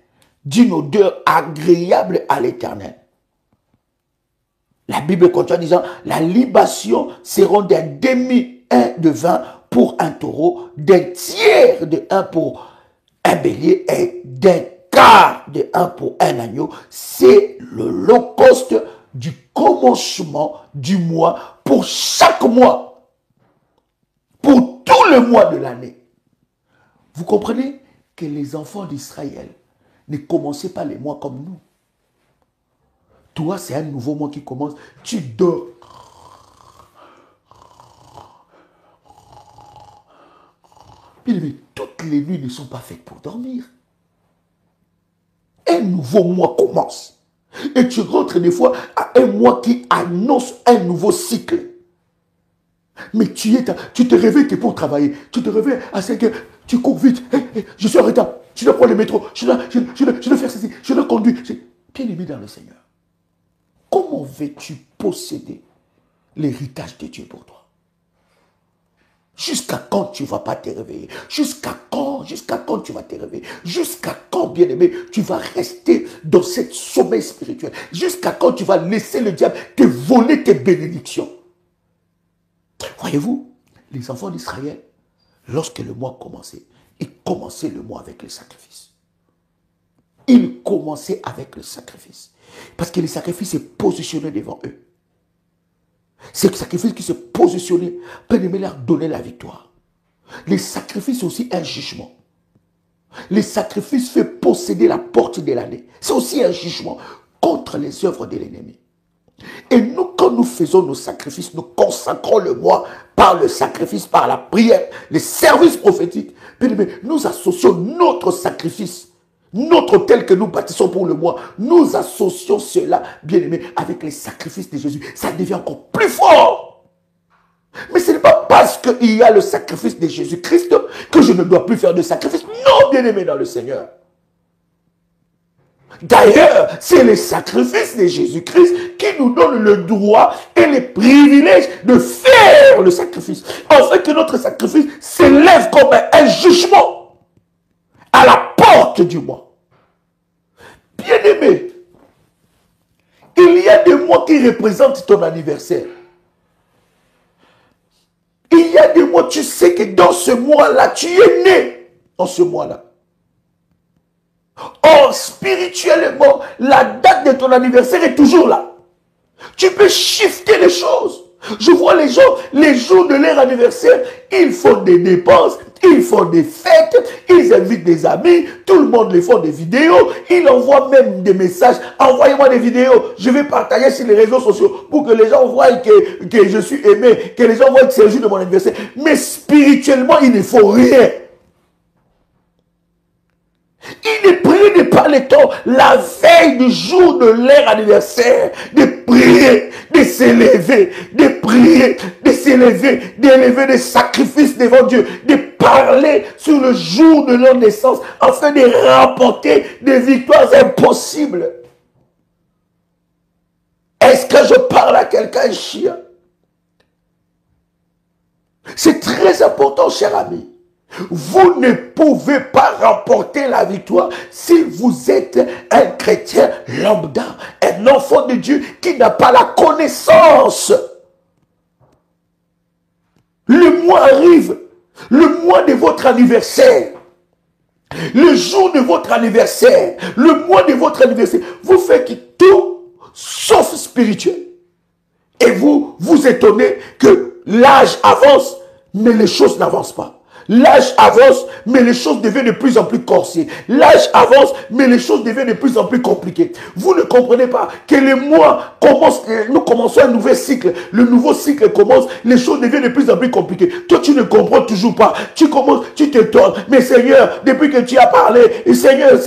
D'une odeur agréable à l'Éternel. La Bible continue en disant, la libation sera d'un demi-un de vin pour un taureau, d'un tiers de un pour un bélier et d'un quart de un pour un agneau. C'est l'holocauste du commencement du mois pour chaque mois. Pour tout le mois de l'année. Vous comprenez que les enfants d'Israël ne commençaient pas les mois comme nous. Toi, c'est un nouveau mois qui commence. Tu dors. Mais toutes les nuits ne sont pas faites pour dormir. Un nouveau mois commence. Et tu rentres des fois à un mois qui annonce un nouveau cycle. Mais tu te réveilles, tu es pour travailler. Tu te réveilles à 5 heures, tu cours vite. Je suis en retard. Je dois prendre le métro. Je dois faire ceci. Je dois conduire. Bien aimé dans le Seigneur. Comment veux-tu posséder l'héritage de Dieu pour toi? Jusqu'à quand tu ne vas pas te réveiller? Jusqu'à quand tu vas te réveiller? Jusqu'à quand, bien-aimé, tu vas rester dans cette sommeil spirituel? Jusqu'à quand tu vas laisser le diable te voler tes bénédictions? Voyez-vous, les enfants d'Israël, lorsque le mois commençait, ils commençaient le mois avec le sacrifice. Ils commençaient avec le sacrifice. Parce que le sacrifice est positionné devant eux. C'est le sacrifice qui se positionnait pour leur donner la victoire. Les sacrifices, c'est aussi un jugement. Les sacrifices fait posséder la porte de l'année. C'est aussi un jugement contre les œuvres de l'ennemi. Et nous, quand nous faisons nos sacrifices, nous consacrons le mois par le sacrifice, par la prière, les services prophétiques. Nous associons notre sacrifice, notre tel que nous bâtissons pour le mois, nous associons cela, bien aimé, avec les sacrifices de Jésus. Ça devient encore plus fort. Mais ce n'est pas parce qu'il y a le sacrifice de Jésus-Christ que je ne dois plus faire de sacrifice. Non, bien aimé dans le Seigneur. D'ailleurs, c'est les sacrifices de Jésus-Christ qui nous donnent le droit et les privilèges de faire le sacrifice. En fait que notre sacrifice s'élève comme un jugement à la porte du mois. Bien-aimé, il y a des mois qui représentent ton anniversaire. Il y a des mois, tu sais que dans ce mois-là, tu es né dans ce mois-là. Or, spirituellement, la date de ton anniversaire est toujours là. Tu peux shifter les choses. Je vois les gens, les jours de leur anniversaire, ils font des dépenses, ils font des fêtes, ils invitent des amis, tout le monde les fait des vidéos, ils envoient même des messages. Envoyez-moi des vidéos, je vais partager sur les réseaux sociaux pour que les gens voient que je suis aimé, que les gens voient que c'est le jour de mon anniversaire. Mais spirituellement, il ne faut rien. Il ne prie Il n'est pas le temps, la veille du jour de leur anniversaire, de prier, de s'élever, de prier, de s'élever, d'élever des sacrifices devant Dieu, de parler sur le jour de leur naissance, afin de remporter des victoires impossibles. Est-ce que je parle à quelqu'un, chien? C'est très important, cher ami. Vous ne pouvez pas remporter la victoire si vous êtes un chrétien lambda, un enfant de Dieu qui n'a pas la connaissance. Le mois arrive, le mois de votre anniversaire, le jour de votre anniversaire, le mois de votre anniversaire. Vous faites tout sauf spirituel. Et vous vous étonnez que l'âge avance, mais les choses n'avancent pas. L'âge avance, mais les choses deviennent de plus en plus corsées. L'âge avance, mais les choses deviennent de plus en plus compliquées. Vous ne comprenez pas que les mois commencent, nous commençons un nouvel cycle. Le nouveau cycle commence, les choses deviennent de plus en plus compliquées. Toi, tu ne comprends toujours pas. Tu commences, tu te tords. Mais Seigneur, depuis que tu as parlé, et Seigneur,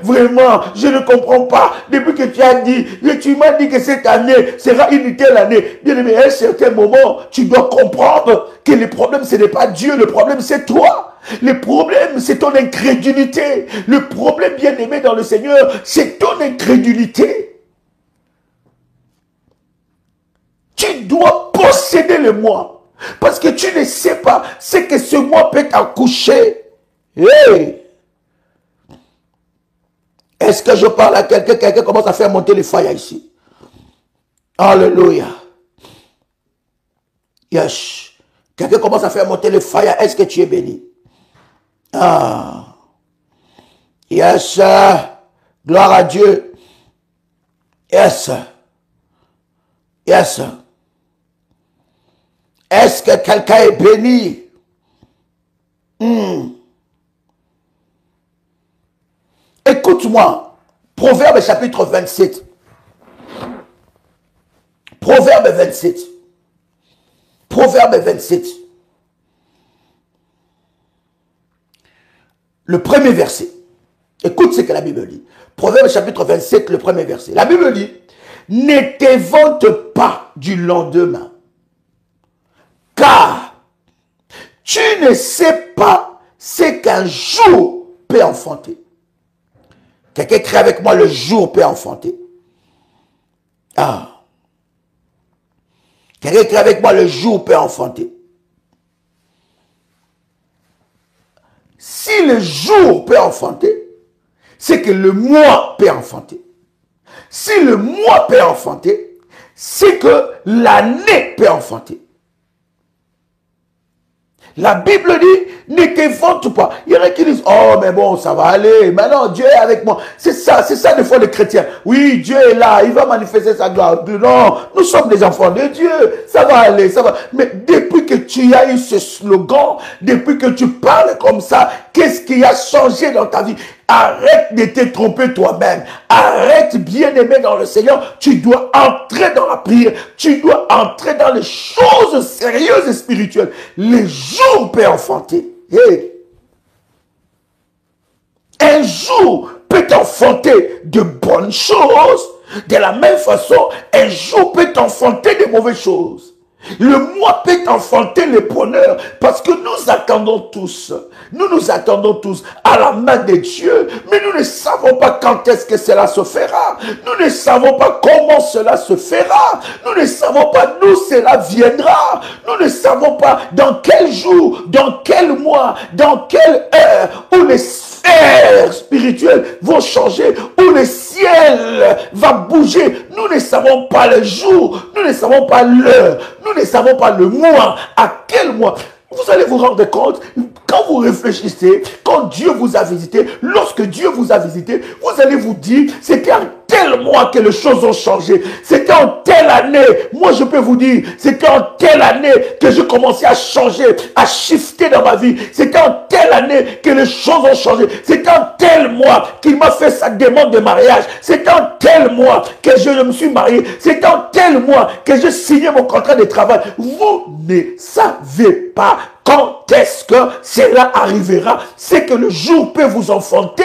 vraiment, je ne comprends pas. Depuis que tu as dit, tu m'as dit que cette année sera une telle année. Bien aimé, à un certain moment, tu dois comprendre que le problème, ce n'est pas Dieu, le problème, c'est toi. Le problème, c'est ton incrédulité. Le problème, bien-aimé dans le Seigneur, c'est ton incrédulité. Tu dois posséder le moi. Parce que tu ne sais pas ce que ce moi peut t'accoucher. Hey! Est-ce que je parle à quelqu'un? Quelqu'un commence à faire monter les failles ici. Alléluia. Yes. Quelqu'un commence à faire monter le fire. Est-ce que tu es béni? Ah. Yes. Gloire à Dieu. Yes. Yes. Est-ce que quelqu'un est béni? Écoute-moi. Proverbe chapitre 27. Proverbe 27. Proverbe 27. Le premier verset. Écoute ce que la Bible dit. Proverbe chapitre 27, le premier verset. La Bible dit, ne te vante pas du lendemain, car tu ne sais pas ce qu'un jour peut enfanter. Quelqu'un écrit avec moi, le jour peut enfanter. Ah. Quelqu'un écrit avec moi, le jour peut enfanter. Si le jour peut enfanter, c'est que le mois peut enfanter. Si le mois peut enfanter, c'est que l'année peut enfanter. La Bible dit, ne te vante pas. Il y en a qui disent, oh mais bon, ça va aller. Maintenant, Dieu est avec moi. C'est ça des fois les chrétiens. Oui, Dieu est là, il va manifester sa gloire. Non, nous sommes des enfants de Dieu. Ça va aller, ça va. Mais depuis que tu as eu ce slogan, depuis que tu parles comme ça, qu'est-ce qui a changé dans ta vie? Arrête de te tromper toi-même. Arrête, bien-aimé dans le Seigneur. Tu dois entrer dans la prière. Tu dois entrer dans les choses sérieuses et spirituelles. Les jours peuvent enfanter. Hey. Un jour peut enfanter de bonnes choses. De la même façon, un jour peut enfanter de mauvaises choses. Le mois peut enfanter le bonheur parce que nous attendons tous à la main de Dieu, mais nous ne savons pas quand est-ce que cela se fera. Nous ne savons pas comment cela se fera. Nous ne savons pas d'où cela viendra. Nous ne savons pas dans quel jour, dans quel mois, dans quelle heure où les sphères spirituelles vont changer, où le ciel va bouger. Nous ne savons pas le jour, nous ne savons pas l'heure, nous ne savons pas le mois, à quel mois. Vous allez vous rendre compte, quand vous réfléchissez, quand Dieu vous a visité, lorsque Dieu vous a visité, vous allez vous dire, c'était en tel mois que les choses ont changé. C'était en telle année, moi je peux vous dire, c'était en telle année que j'ai commencé à changer, à shifter dans ma vie. C'était en telle année que les choses ont changé. C'était en tel mois qu'il m'a fait sa demande de mariage. C'était en tel mois que je me suis marié. C'était en tel mois que j'ai signé mon contrat de travail. Vous ne savez pas quand est-ce que cela arrivera. C'est que le jour peut vous enfanter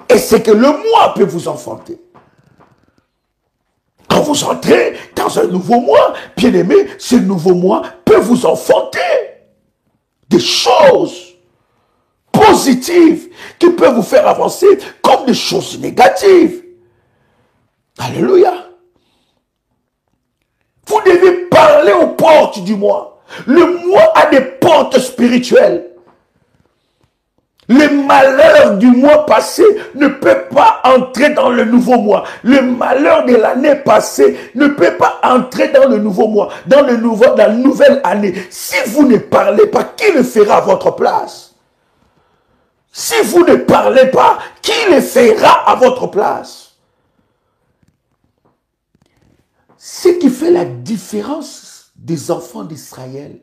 Et c'est que le mois peut vous enfanter. Quand vous entrez dans un nouveau mois, bien aimé, ce nouveau mois peut vous enfanter des choses positives qui peuvent vous faire avancer comme des choses négatives. Alléluia. Vous devez parler aux portes du mois. Le mois a des portes spirituelles. Le malheur du mois passé ne peut pas entrer dans le nouveau mois. Le malheur de l'année passée ne peut pas entrer dans le nouveau mois, dans la nouvelle année. Si vous ne parlez pas, qui le fera à votre place? Si vous ne parlez pas, qui le fera à votre place? Ce qui fait la différence des enfants d'Israël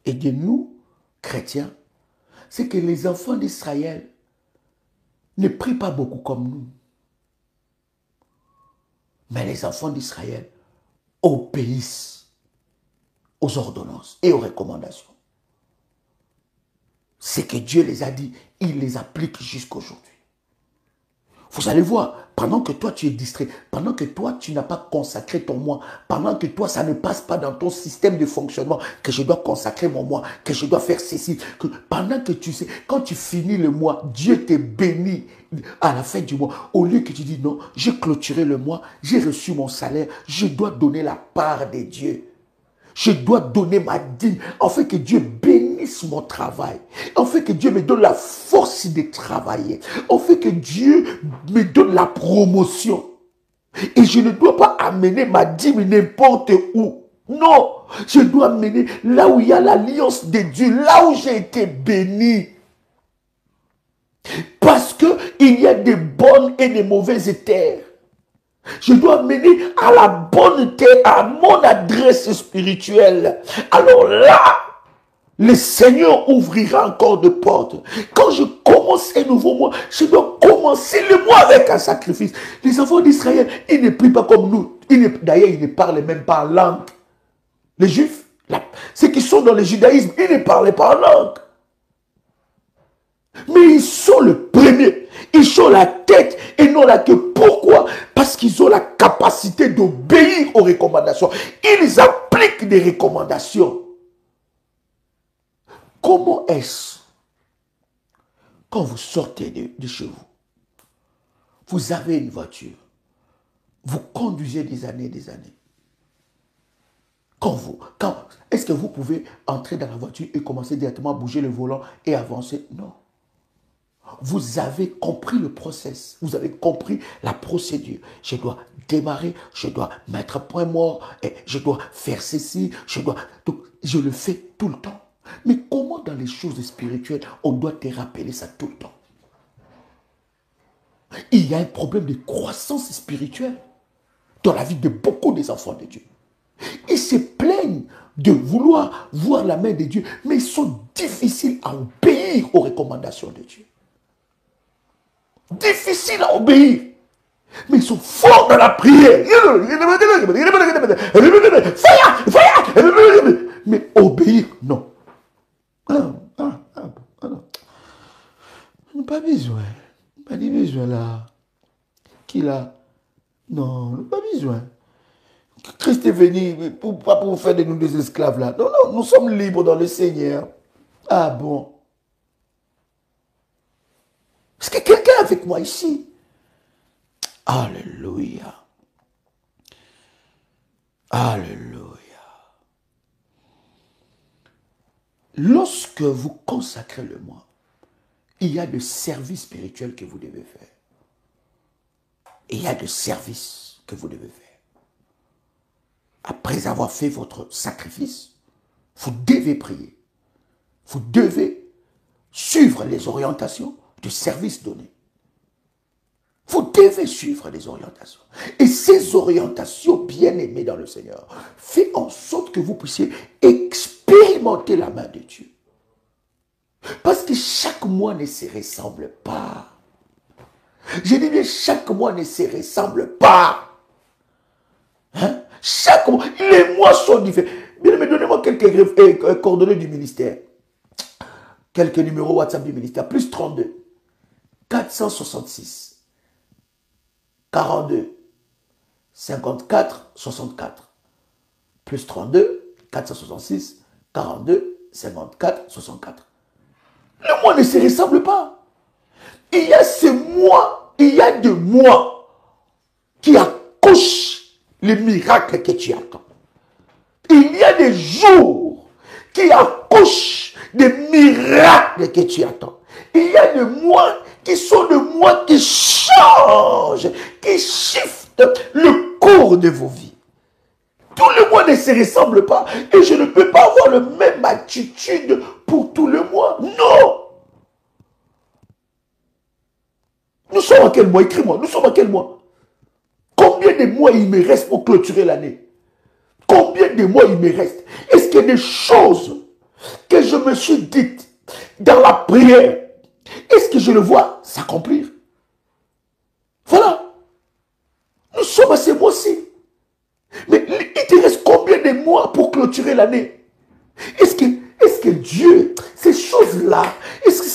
et de nous, chrétiens, c'est que les enfants d'Israël ne prient pas beaucoup comme nous. Mais les enfants d'Israël obéissent aux ordonnances et aux recommandations. Ce que Dieu les a dit, il les applique jusqu'aujourd'hui. Vous allez voir, pendant que toi tu es distrait, pendant que toi tu n'as pas consacré ton mois, pendant que toi ça ne passe pas dans ton système de fonctionnement, que je dois consacrer mon mois, que je dois faire ceci, que pendant que tu sais, quand tu finis le mois, Dieu te bénit à la fin du mois, au lieu que tu dis non, j'ai clôturé le mois, j'ai reçu mon salaire, je dois donner la part de Dieu. Je dois donner ma dîme, en fait que Dieu bénisse mon travail, en fait que Dieu me donne la force de travailler, en fait que Dieu me donne la promotion. Et je ne dois pas amener ma dîme n'importe où. Non, je dois amener là où il y a l'alliance de Dieu, là où j'ai été béni. Parce qu'il y a des bonnes et des mauvaises terres. Je dois mener à la bonne terre, à mon adresse spirituelle. Alors là, le Seigneur ouvrira encore de portes. Quand je commence un nouveau mois, je dois commencer le mois avec un sacrifice. Les enfants d'Israël, ils ne prient pas comme nous. D'ailleurs, ils ne parlent même pas en langue. Les Juifs, ceux qui sont dans le judaïsme, ils ne parlent pas en langue. Mais ils sont le premier. Ils sont la tête et non la queue. Pourquoi? Parce qu'ils ont la capacité d'obéir aux recommandations. Ils appliquent des recommandations. Comment est-ce quand vous sortez de chez vous, vous avez une voiture, vous conduisez des années et des années. Est-ce que vous pouvez entrer dans la voiture et commencer directement à bouger le volant et avancer? Non. Vous avez compris le process, vous avez compris la procédure. Je dois démarrer, je dois mettre un point mort, et je dois faire ceci, donc, je le fais tout le temps. Mais comment dans les choses spirituelles, on doit te rappeler ça tout le temps? Il y a un problème de croissance spirituelle dans la vie de beaucoup des enfants de Dieu. Ils se plaignent de vouloir voir la main de Dieu, mais ils sont difficiles à obéir aux recommandations de Dieu. Difficile à obéir. Mais ils sont forts dans la prière. Mais obéir, non. Pas besoin. Pas de besoin là. Qui là? Non, pas besoin. Christ est venu pas pour faire de nous des esclaves là. Non, non, nous sommes libres dans le Seigneur. Ah bon? Est-ce que quelqu'un est avec moi ici? Alléluia. Alléluia. Lorsque vous consacrez le mois, il y a des services spirituels que vous devez faire. Il y a des services que vous devez faire. Après avoir fait votre sacrifice, vous devez prier. Vous devez suivre les orientations du service donné. Vous devez suivre les orientations. Et ces orientations, bien aimées dans le Seigneur, font en sorte que vous puissiez expérimenter la main de Dieu. Parce que chaque mois ne se ressemble pas. Je dis bien, chaque mois ne se ressemble pas. Hein? Chaque mois, les mois sont différents. Bien, mais donnez-moi quelques coordonnées du ministère. Quelques numéros WhatsApp du ministère. Plus 32 466 42, 54, 64. Plus 32, 466, 42, 54, 64. Le mois ne se ressemble pas. Il y a ces mois, il y a des mois qui accouchent les miracles que tu attends. Il y a des jours qui accouchent des miracles que tu attends. Il y a des mois qui sont des mois qui changent, qui shiftent le cours de vos vies. Tous les mois ne se ressemblent pas et je ne peux pas avoir la même attitude pour tous les mois. Non! Nous sommes à quel mois? Écris-moi, nous sommes à quel mois? Combien de mois il me reste pour clôturer l'année? Combien de mois il me reste? Est-ce qu'il y a des choses que je me suis dites dans la prière? Est-ce que je le vois s'accomplir? Voilà. Nous sommes à ces mois-ci. Mais il te reste combien de mois pour clôturer l'année? Est-ce que Dieu, ces choses-là, est-ce que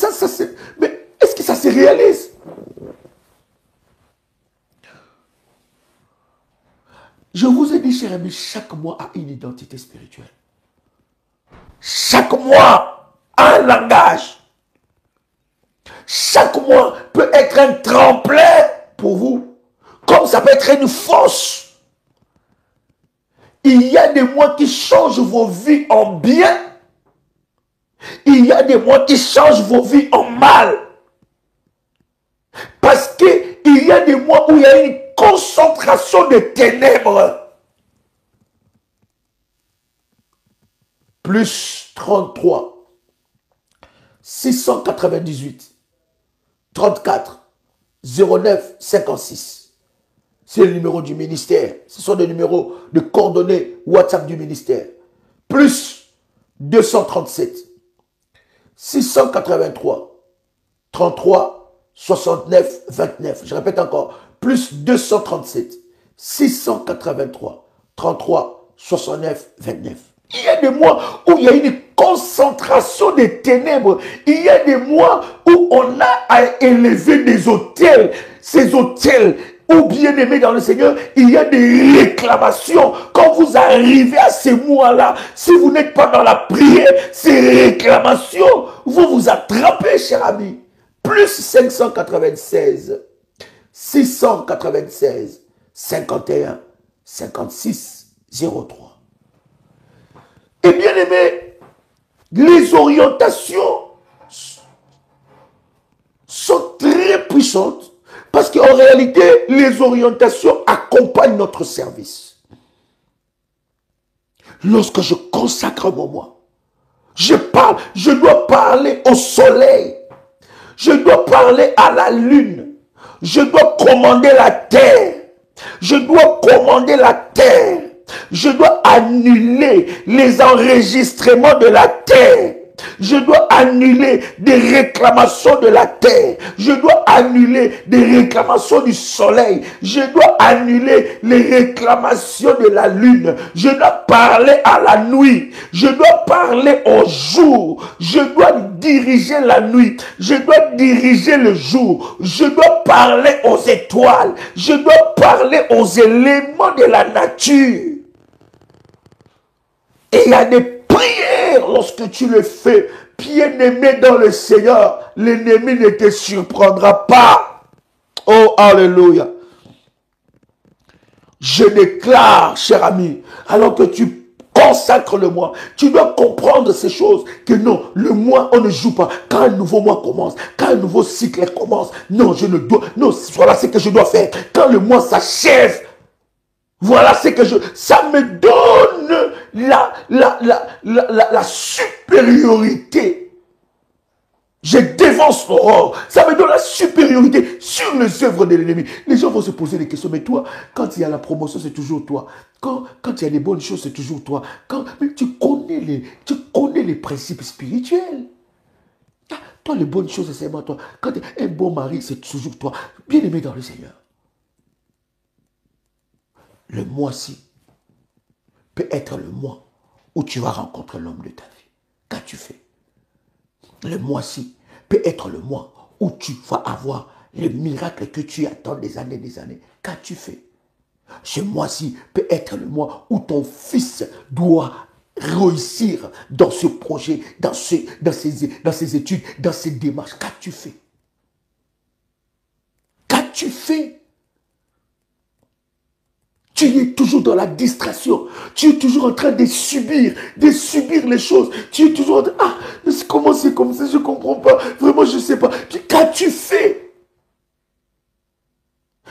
est-ce que ça se réalise? Je vous ai dit, cher ami, chaque mois a une identité spirituelle. Chaque mois a un langage. Chaque mois peut être un tremplin pour vous, comme ça peut être une force. Il y a des mois qui changent vos vies en bien. Il y a des mois qui changent vos vies en mal. Parce qu'il y a des mois où il y a une concentration de ténèbres. Plus 33, 698, 34, 09, 56. C'est le numéro du ministère. Ce sont des numéros de coordonnées WhatsApp du ministère. Plus 237, 683, 33, 69, 29. Je répète encore. Plus 237, 683, 33, 69, 29. Il y a des mois où il y a une concentration des ténèbres. Il y a des mois où on a à élever des autels. Ces autels, ou bien aimés dans le Seigneur, il y a des réclamations. Quand vous arrivez à ces mois-là, si vous n'êtes pas dans la prière, ces réclamations, vous vous attrapez, cher ami. Plus 596, 696, 51, 56, 03. Et bien aimé, les orientations sont très puissantes parce qu'en réalité, les orientations accompagnent notre service. Lorsque je consacre mon mois, je dois parler au soleil, je dois parler à la lune, je dois commander la terre, je dois commander la terre. Je dois annuler les enregistrements de la terre. Je dois annuler des réclamations de la terre. Je dois annuler des réclamations du soleil. Je dois annuler les réclamations de la lune. Je dois parler à la nuit. Je dois parler au jour. Je dois diriger la nuit. Je dois diriger le jour. Je dois parler aux étoiles. Je dois parler aux éléments de la nature. Et il y a des prières lorsque tu le fais. Bien-aimé dans le Seigneur, l'ennemi ne te surprendra pas. Oh, alléluia. Je déclare, cher ami, alors que tu consacres le mois, tu dois comprendre ces choses, que non, le mois, on ne joue pas. Quand un nouveau mois commence, quand un nouveau cycle commence, non, je ne dois, non, voilà ce que je dois faire. Quand le mois s'achève, voilà ce que ça me donne la supériorité. Je dévance l'aurore. Ça me donne la supériorité sur les œuvres de l'ennemi. Les gens vont se poser des questions. Mais toi, quand il y a la promotion, c'est toujours toi. Quand il y a les bonnes choses, c'est toujours toi. Mais tu connais les principes spirituels. Toi, les bonnes choses, c'est seulement toi. Quand un bon mari, c'est toujours toi. Bien aimé dans le Seigneur. Le mois-ci peut être le mois où tu vas rencontrer l'homme de ta vie. Qu'as-tu fait? Le mois-ci peut être le mois où tu vas avoir le miracle que tu attends des années, qu'as-tu fait? Ce mois-ci peut être le mois où ton fils doit réussir dans ce projet, dans ses études, dans ses démarches. Qu'as-tu fait? Qu'as-tu fait? Tu es toujours dans la distraction. Tu es toujours en train de subir les choses. Tu es toujours en train, ah, mais comment c'est comme ça? Je ne comprends pas. Vraiment, je ne sais pas. Qu'as-tu fait?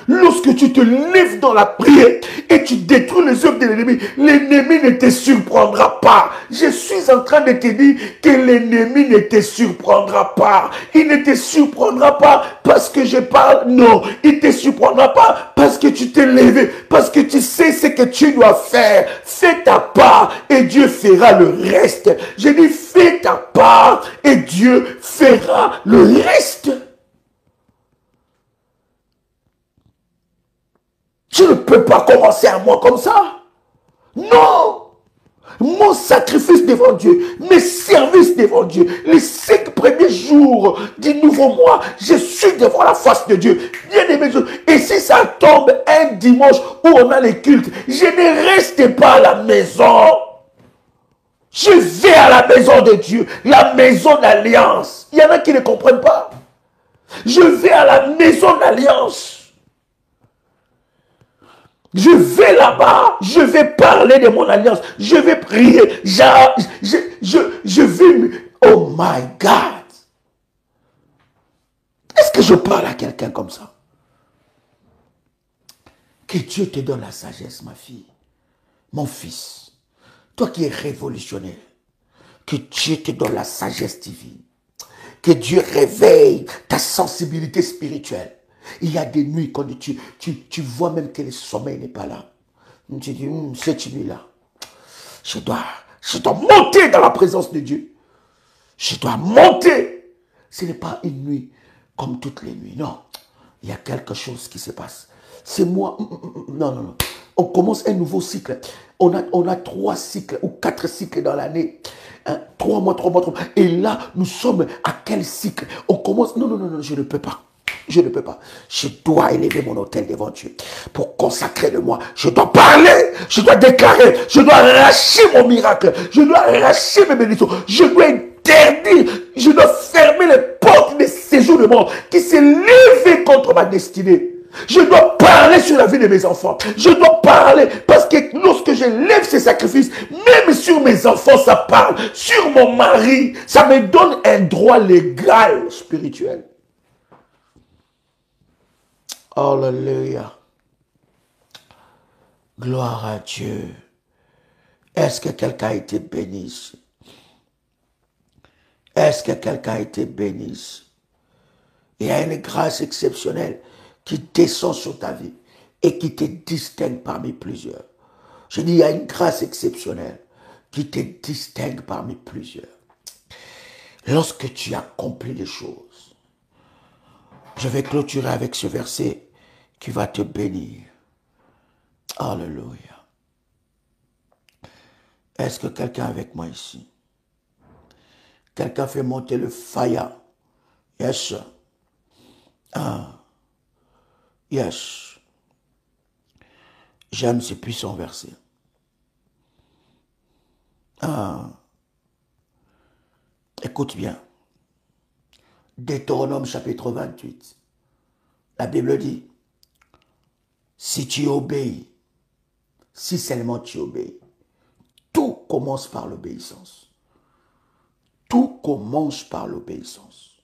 Lorsque tu te lèves dans la prière et tu détruis les œuvres de l'ennemi ne te surprendra pas. Je suis en train de te dire que l'ennemi ne te surprendra pas. Il ne te surprendra pas parce que je parle. Non, il ne te surprendra pas parce que tu t'es levé, parce que tu sais ce que tu dois faire. Fais ta part et Dieu fera le reste. Je dis fais ta part et Dieu fera le reste. Je ne peux pas commencer un mois comme ça. Non. Mon sacrifice devant Dieu, mes services devant Dieu, les 5 premiers jours du nouveau mois, je suis devant la face de Dieu. Bien aimé, et si ça tombe un dimanche où on a les cultes, je ne reste pas à la maison. Je vais à la maison de Dieu, la maison d'alliance. Il y en a qui ne comprennent pas. Je vais à la maison d'alliance. Je vais là-bas, je vais parler de mon alliance, je vais prier, je vais... Oh my God! Est-ce que je parle à quelqu'un comme ça? Que Dieu te donne la sagesse, ma fille, mon fils, toi qui es révolutionnaire, que Dieu te donne la sagesse divine, que Dieu réveille ta sensibilité spirituelle. Il y a des nuits quand tu vois même que le sommeil n'est pas là. Tu dis, cette nuit-là, je dois monter dans la présence de Dieu. Je dois monter. Ce n'est pas une nuit comme toutes les nuits. Non, il y a quelque chose qui se passe. C'est moi. Non. On commence un nouveau cycle. On a 3 cycles ou 4 cycles dans l'année. 3 mois. Et là, nous sommes à quel cycle? On commence. Non, je ne peux pas. Je ne peux pas. Je dois élever mon autel devant Dieu pour consacrer le mois. Je dois parler, je dois déclarer, je dois arracher mon miracle, je dois arracher mes bénédictions, je dois interdire, je dois fermer les portes des séjours de mort qui s'est levé contre ma destinée. Je dois parler sur la vie de mes enfants. Je dois parler parce que lorsque je lève ces sacrifices, même sur mes enfants, ça parle. Sur mon mari, ça me donne un droit légal spirituel. Alléluia. Gloire à Dieu. Est-ce que quelqu'un a été béni ici? Est-ce que quelqu'un a été béni ici? Il y a une grâce exceptionnelle qui descend sur ta vie et qui te distingue parmi plusieurs. Je dis, il y a une grâce exceptionnelle qui te distingue parmi plusieurs. Lorsque tu accomplis des choses, je vais clôturer avec ce verset qui va te bénir. Alléluia. Est-ce que quelqu'un est avec moi ici? Quelqu'un fait monter le fire. Yes. Yes. J'aime ce puissant verset. Écoute bien. Deutéronome chapitre 28. La Bible dit, si tu obéis, si seulement tu obéis, tout commence par l'obéissance. Tout commence par l'obéissance.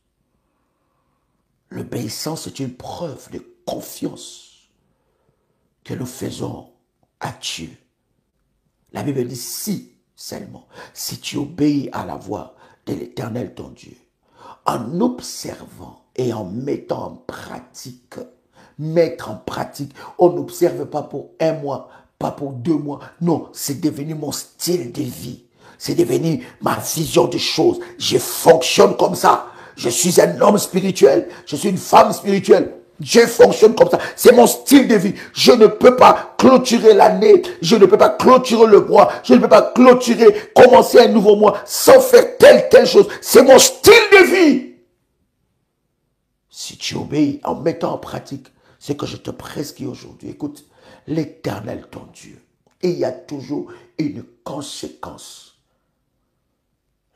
L'obéissance est une preuve de confiance que nous faisons à Dieu. La Bible dit si seulement, si tu obéis à la voix de l'Éternel ton Dieu, en observant et en mettant en pratique. Mettre en pratique. On n'observe pas pour 1 mois, pas pour 2 mois. Non, c'est devenu mon style de vie. C'est devenu ma vision des choses. Je fonctionne comme ça. Je suis un homme spirituel. Je suis une femme spirituelle. Je fonctionne comme ça. C'est mon style de vie. Je ne peux pas clôturer l'année. Je ne peux pas clôturer le mois. Je ne peux pas clôturer, commencer un nouveau mois sans faire telle chose. C'est mon style de vie. Si tu obéis en mettant en pratique ce que je te prescris aujourd'hui, écoute, l'Éternel ton Dieu. Et il y a toujours une conséquence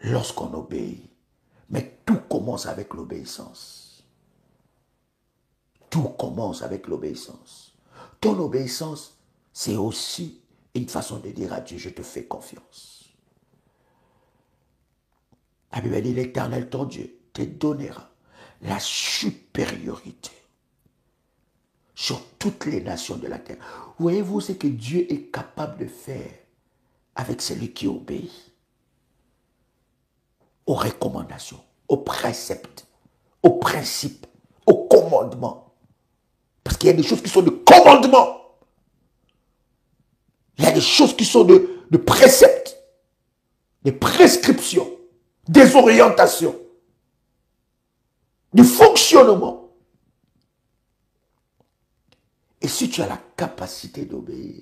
lorsqu'on obéit. Mais tout commence avec l'obéissance. Tout commence avec l'obéissance. Ton obéissance, c'est aussi une façon de dire à Dieu, je te fais confiance. La Bible dit, l'Éternel ton Dieu te donnera la supériorité sur toutes les nations de la terre. Voyez-vous ce que Dieu est capable de faire avec celui qui obéit aux recommandations, aux préceptes, aux principes, aux commandements. Parce qu'il y a des choses qui sont de commandements. Il y a des choses qui sont de préceptes, des prescriptions, des orientations, du fonctionnement. Et si tu as la capacité d'obéir,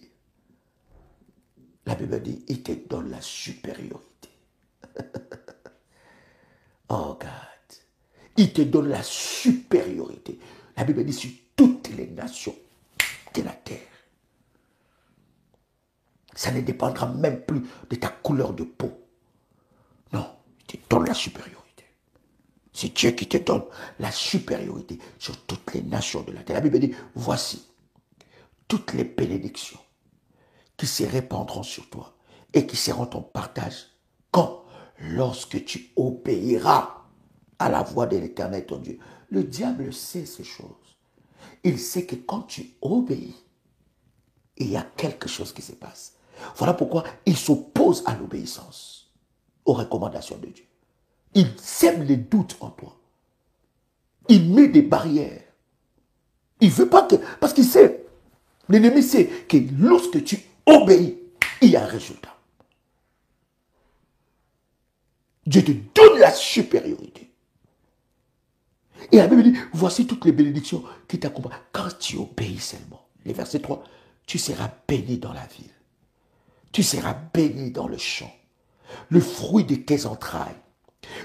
la Bible dit, il te donne la supériorité. Oh God. Il te donne la supériorité. La Bible dit sur toutes les nations de la terre. Ça ne dépendra même plus de ta couleur de peau. Non, il te donne la supériorité. C'est Dieu qui te donne la supériorité sur toutes les nations de la terre. La Bible dit, voici toutes les bénédictions qui se répandront sur toi et qui seront ton partage. Quand? Lorsque tu obéiras à la voix de l'Éternel ton Dieu. Le diable sait ces choses. Il sait que quand tu obéis, il y a quelque chose qui se passe. Voilà pourquoi il s'oppose à l'obéissance, aux recommandations de Dieu. Il sème les doutes en toi. Il met des barrières. Il ne veut pas que... Parce qu'il sait, l'ennemi sait que lorsque tu obéis, il y a un résultat. Dieu te donne la supériorité. Et la Bible dit, voici toutes les bénédictions qui t'accompagnent. Quand tu obéis seulement, le verset 3, tu seras béni dans la ville. Tu seras béni dans le champ. Le fruit de tes entrailles,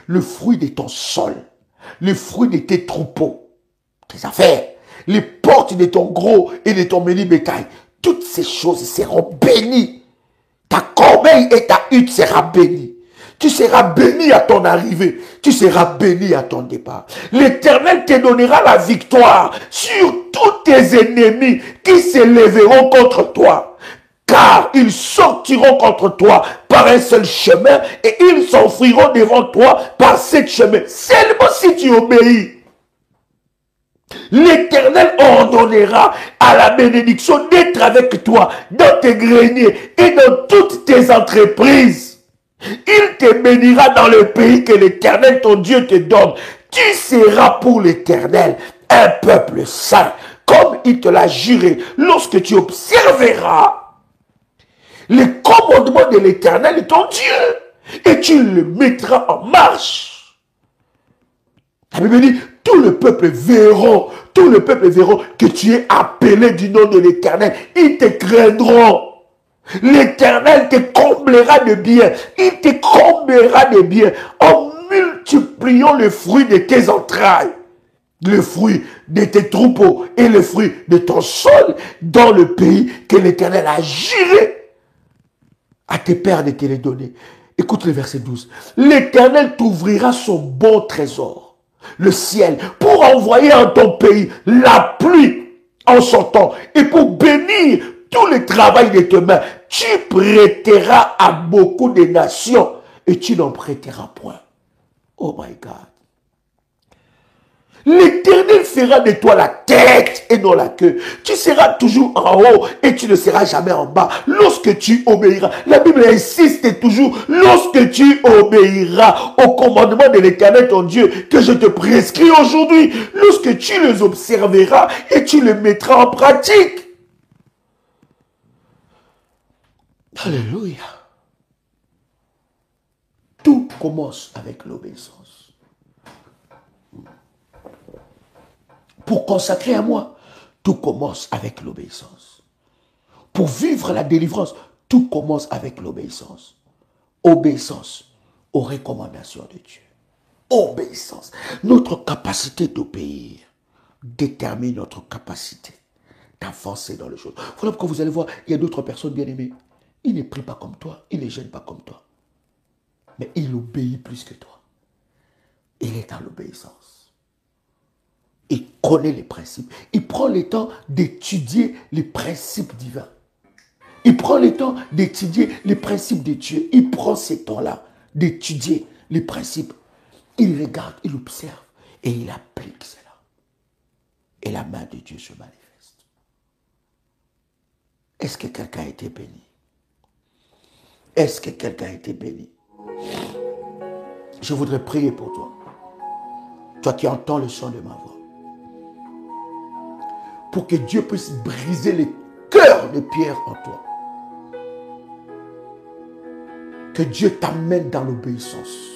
le fruit de ton sol, le fruit de tes troupeaux, tes affaires, les portes de ton gros et de ton menu bétail, toutes ces choses seront bénies. Ta corbeille et ta hutte seront bénies. Tu seras béni à ton arrivée. Tu seras béni à ton départ. L'Éternel te donnera la victoire sur tous tes ennemis qui s'élèveront contre toi. Car ils sortiront contre toi par un seul chemin et ils s'enfuiront devant toi par 7 chemins. Seulement si tu obéis. L'Éternel ordonnera à la bénédiction d'être avec toi dans tes greniers et dans toutes tes entreprises. Il te bénira dans le pays que l'Éternel, ton Dieu, te donne. Tu seras pour l'Éternel un peuple saint, comme il te l'a juré. Lorsque tu observeras les commandements de l'Éternel, ton Dieu, et tu le mettras en marche. La Bible dit, tout le peuple verra que tu es appelé du nom de l'Éternel. Ils te craindront. L'Éternel te comblera de bien. Il te comblera de bien en multipliant le fruit de tes entrailles, le fruit de tes troupeaux et le fruit de ton sol dans le pays que l'Éternel a juré à tes pères de te les donner. Écoute le verset 12. L'Éternel t'ouvrira son bon trésor, le ciel, pour envoyer en ton pays la pluie en son temps et pour bénir tout le travail de tes mains. Tu prêteras à beaucoup de nations et tu n'en prêteras point. Oh my God. L'Éternel fera de toi la tête et non la queue. Tu seras toujours en haut et tu ne seras jamais en bas. Lorsque tu obéiras, la Bible insiste toujours, lorsque tu obéiras au commandement de l'Éternel ton Dieu que je te prescris aujourd'hui, lorsque tu les observeras et tu les mettras en pratique. Alléluia. Tout commence avec l'obéissance. Pour consacrer à moi, tout commence avec l'obéissance. Pour vivre la délivrance, tout commence avec l'obéissance. Obéissance aux recommandations de Dieu. Obéissance. Notre capacité d'obéir détermine notre capacité d'avancer dans les choses. Voilà pourquoi vous allez voir, il y a d'autres personnes bien aimées. Il ne prie pas comme toi, il ne gêne pas comme toi. Mais il obéit plus que toi. Il est dans l'obéissance. Il connaît les principes. Il prend le temps d'étudier les principes divins. Il prend le temps d'étudier les principes de Dieu. Il prend ces temps-là d'étudier les principes. Il regarde, il observe et il applique cela. Et la main de Dieu se manifeste. Est-ce que quelqu'un a été béni? Est-ce que quelqu'un a été béni? Je voudrais prier pour toi. Toi qui entends le son de ma voix. Pour que Dieu puisse briser les cœurs de pierre en toi. Que Dieu t'amène dans l'obéissance.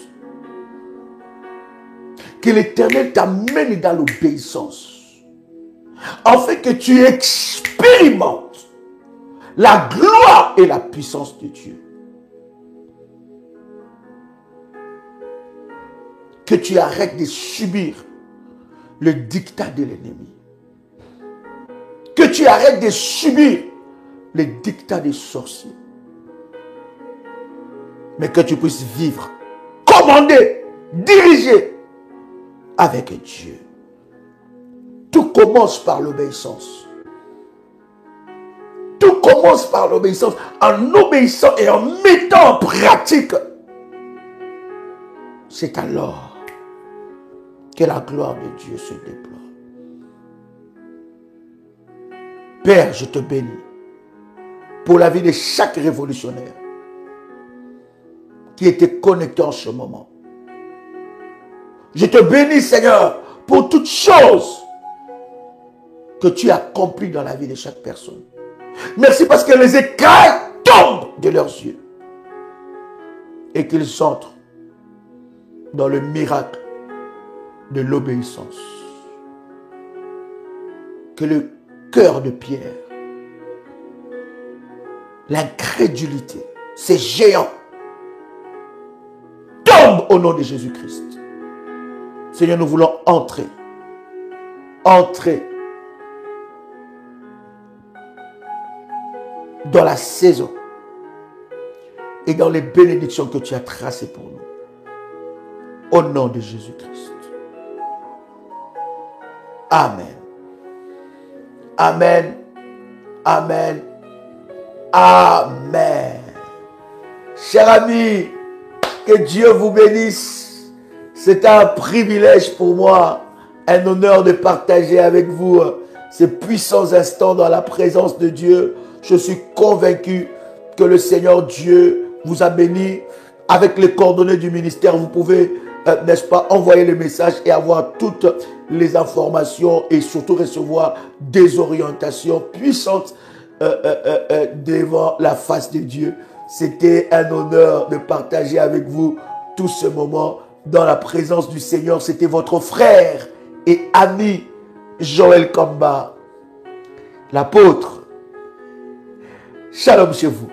Que l'Éternel t'amène dans l'obéissance. Afin que tu expérimentes la gloire et la puissance de Dieu. Que tu arrêtes de subir le dictat de l'ennemi. Que tu arrêtes de subir le dictat des sorciers. Mais que tu puisses vivre, commander, diriger avec Dieu. Tout commence par l'obéissance. Tout commence par l'obéissance. En obéissant et en mettant en pratique, c'est alors que la gloire de Dieu se déploie. Père, je te bénis pour la vie de chaque révolutionnaire qui était connecté en ce moment. Je te bénis, Seigneur, pour toutes choses que tu as accomplies dans la vie de chaque personne. Merci parce que les écailles tombent de leurs yeux et qu'ils entrent dans le miracle de l'obéissance. Que le cœur de pierre, l'incrédulité, ces géants, tombent au nom de Jésus-Christ. Seigneur, nous voulons entrer dans la saison et dans les bénédictions que tu as tracées pour nous. Au nom de Jésus-Christ. Amen. Amen. Amen. Amen. Chers amis, que Dieu vous bénisse. C'est un privilège pour moi, un honneur de partager avec vous ces puissants instants dans la présence de Dieu. Je suis convaincu que le Seigneur Dieu vous a béni. Avec les coordonnées du ministère, vous pouvez, n'est-ce pas, envoyer le message et avoir toutes les informations et surtout recevoir des orientations puissantes devant la face de Dieu. C'était un honneur de partager avec vous tout ce moment dans la présence du Seigneur. C'était votre frère et ami Joël Kamba, l'apôtre. Shalom chez vous.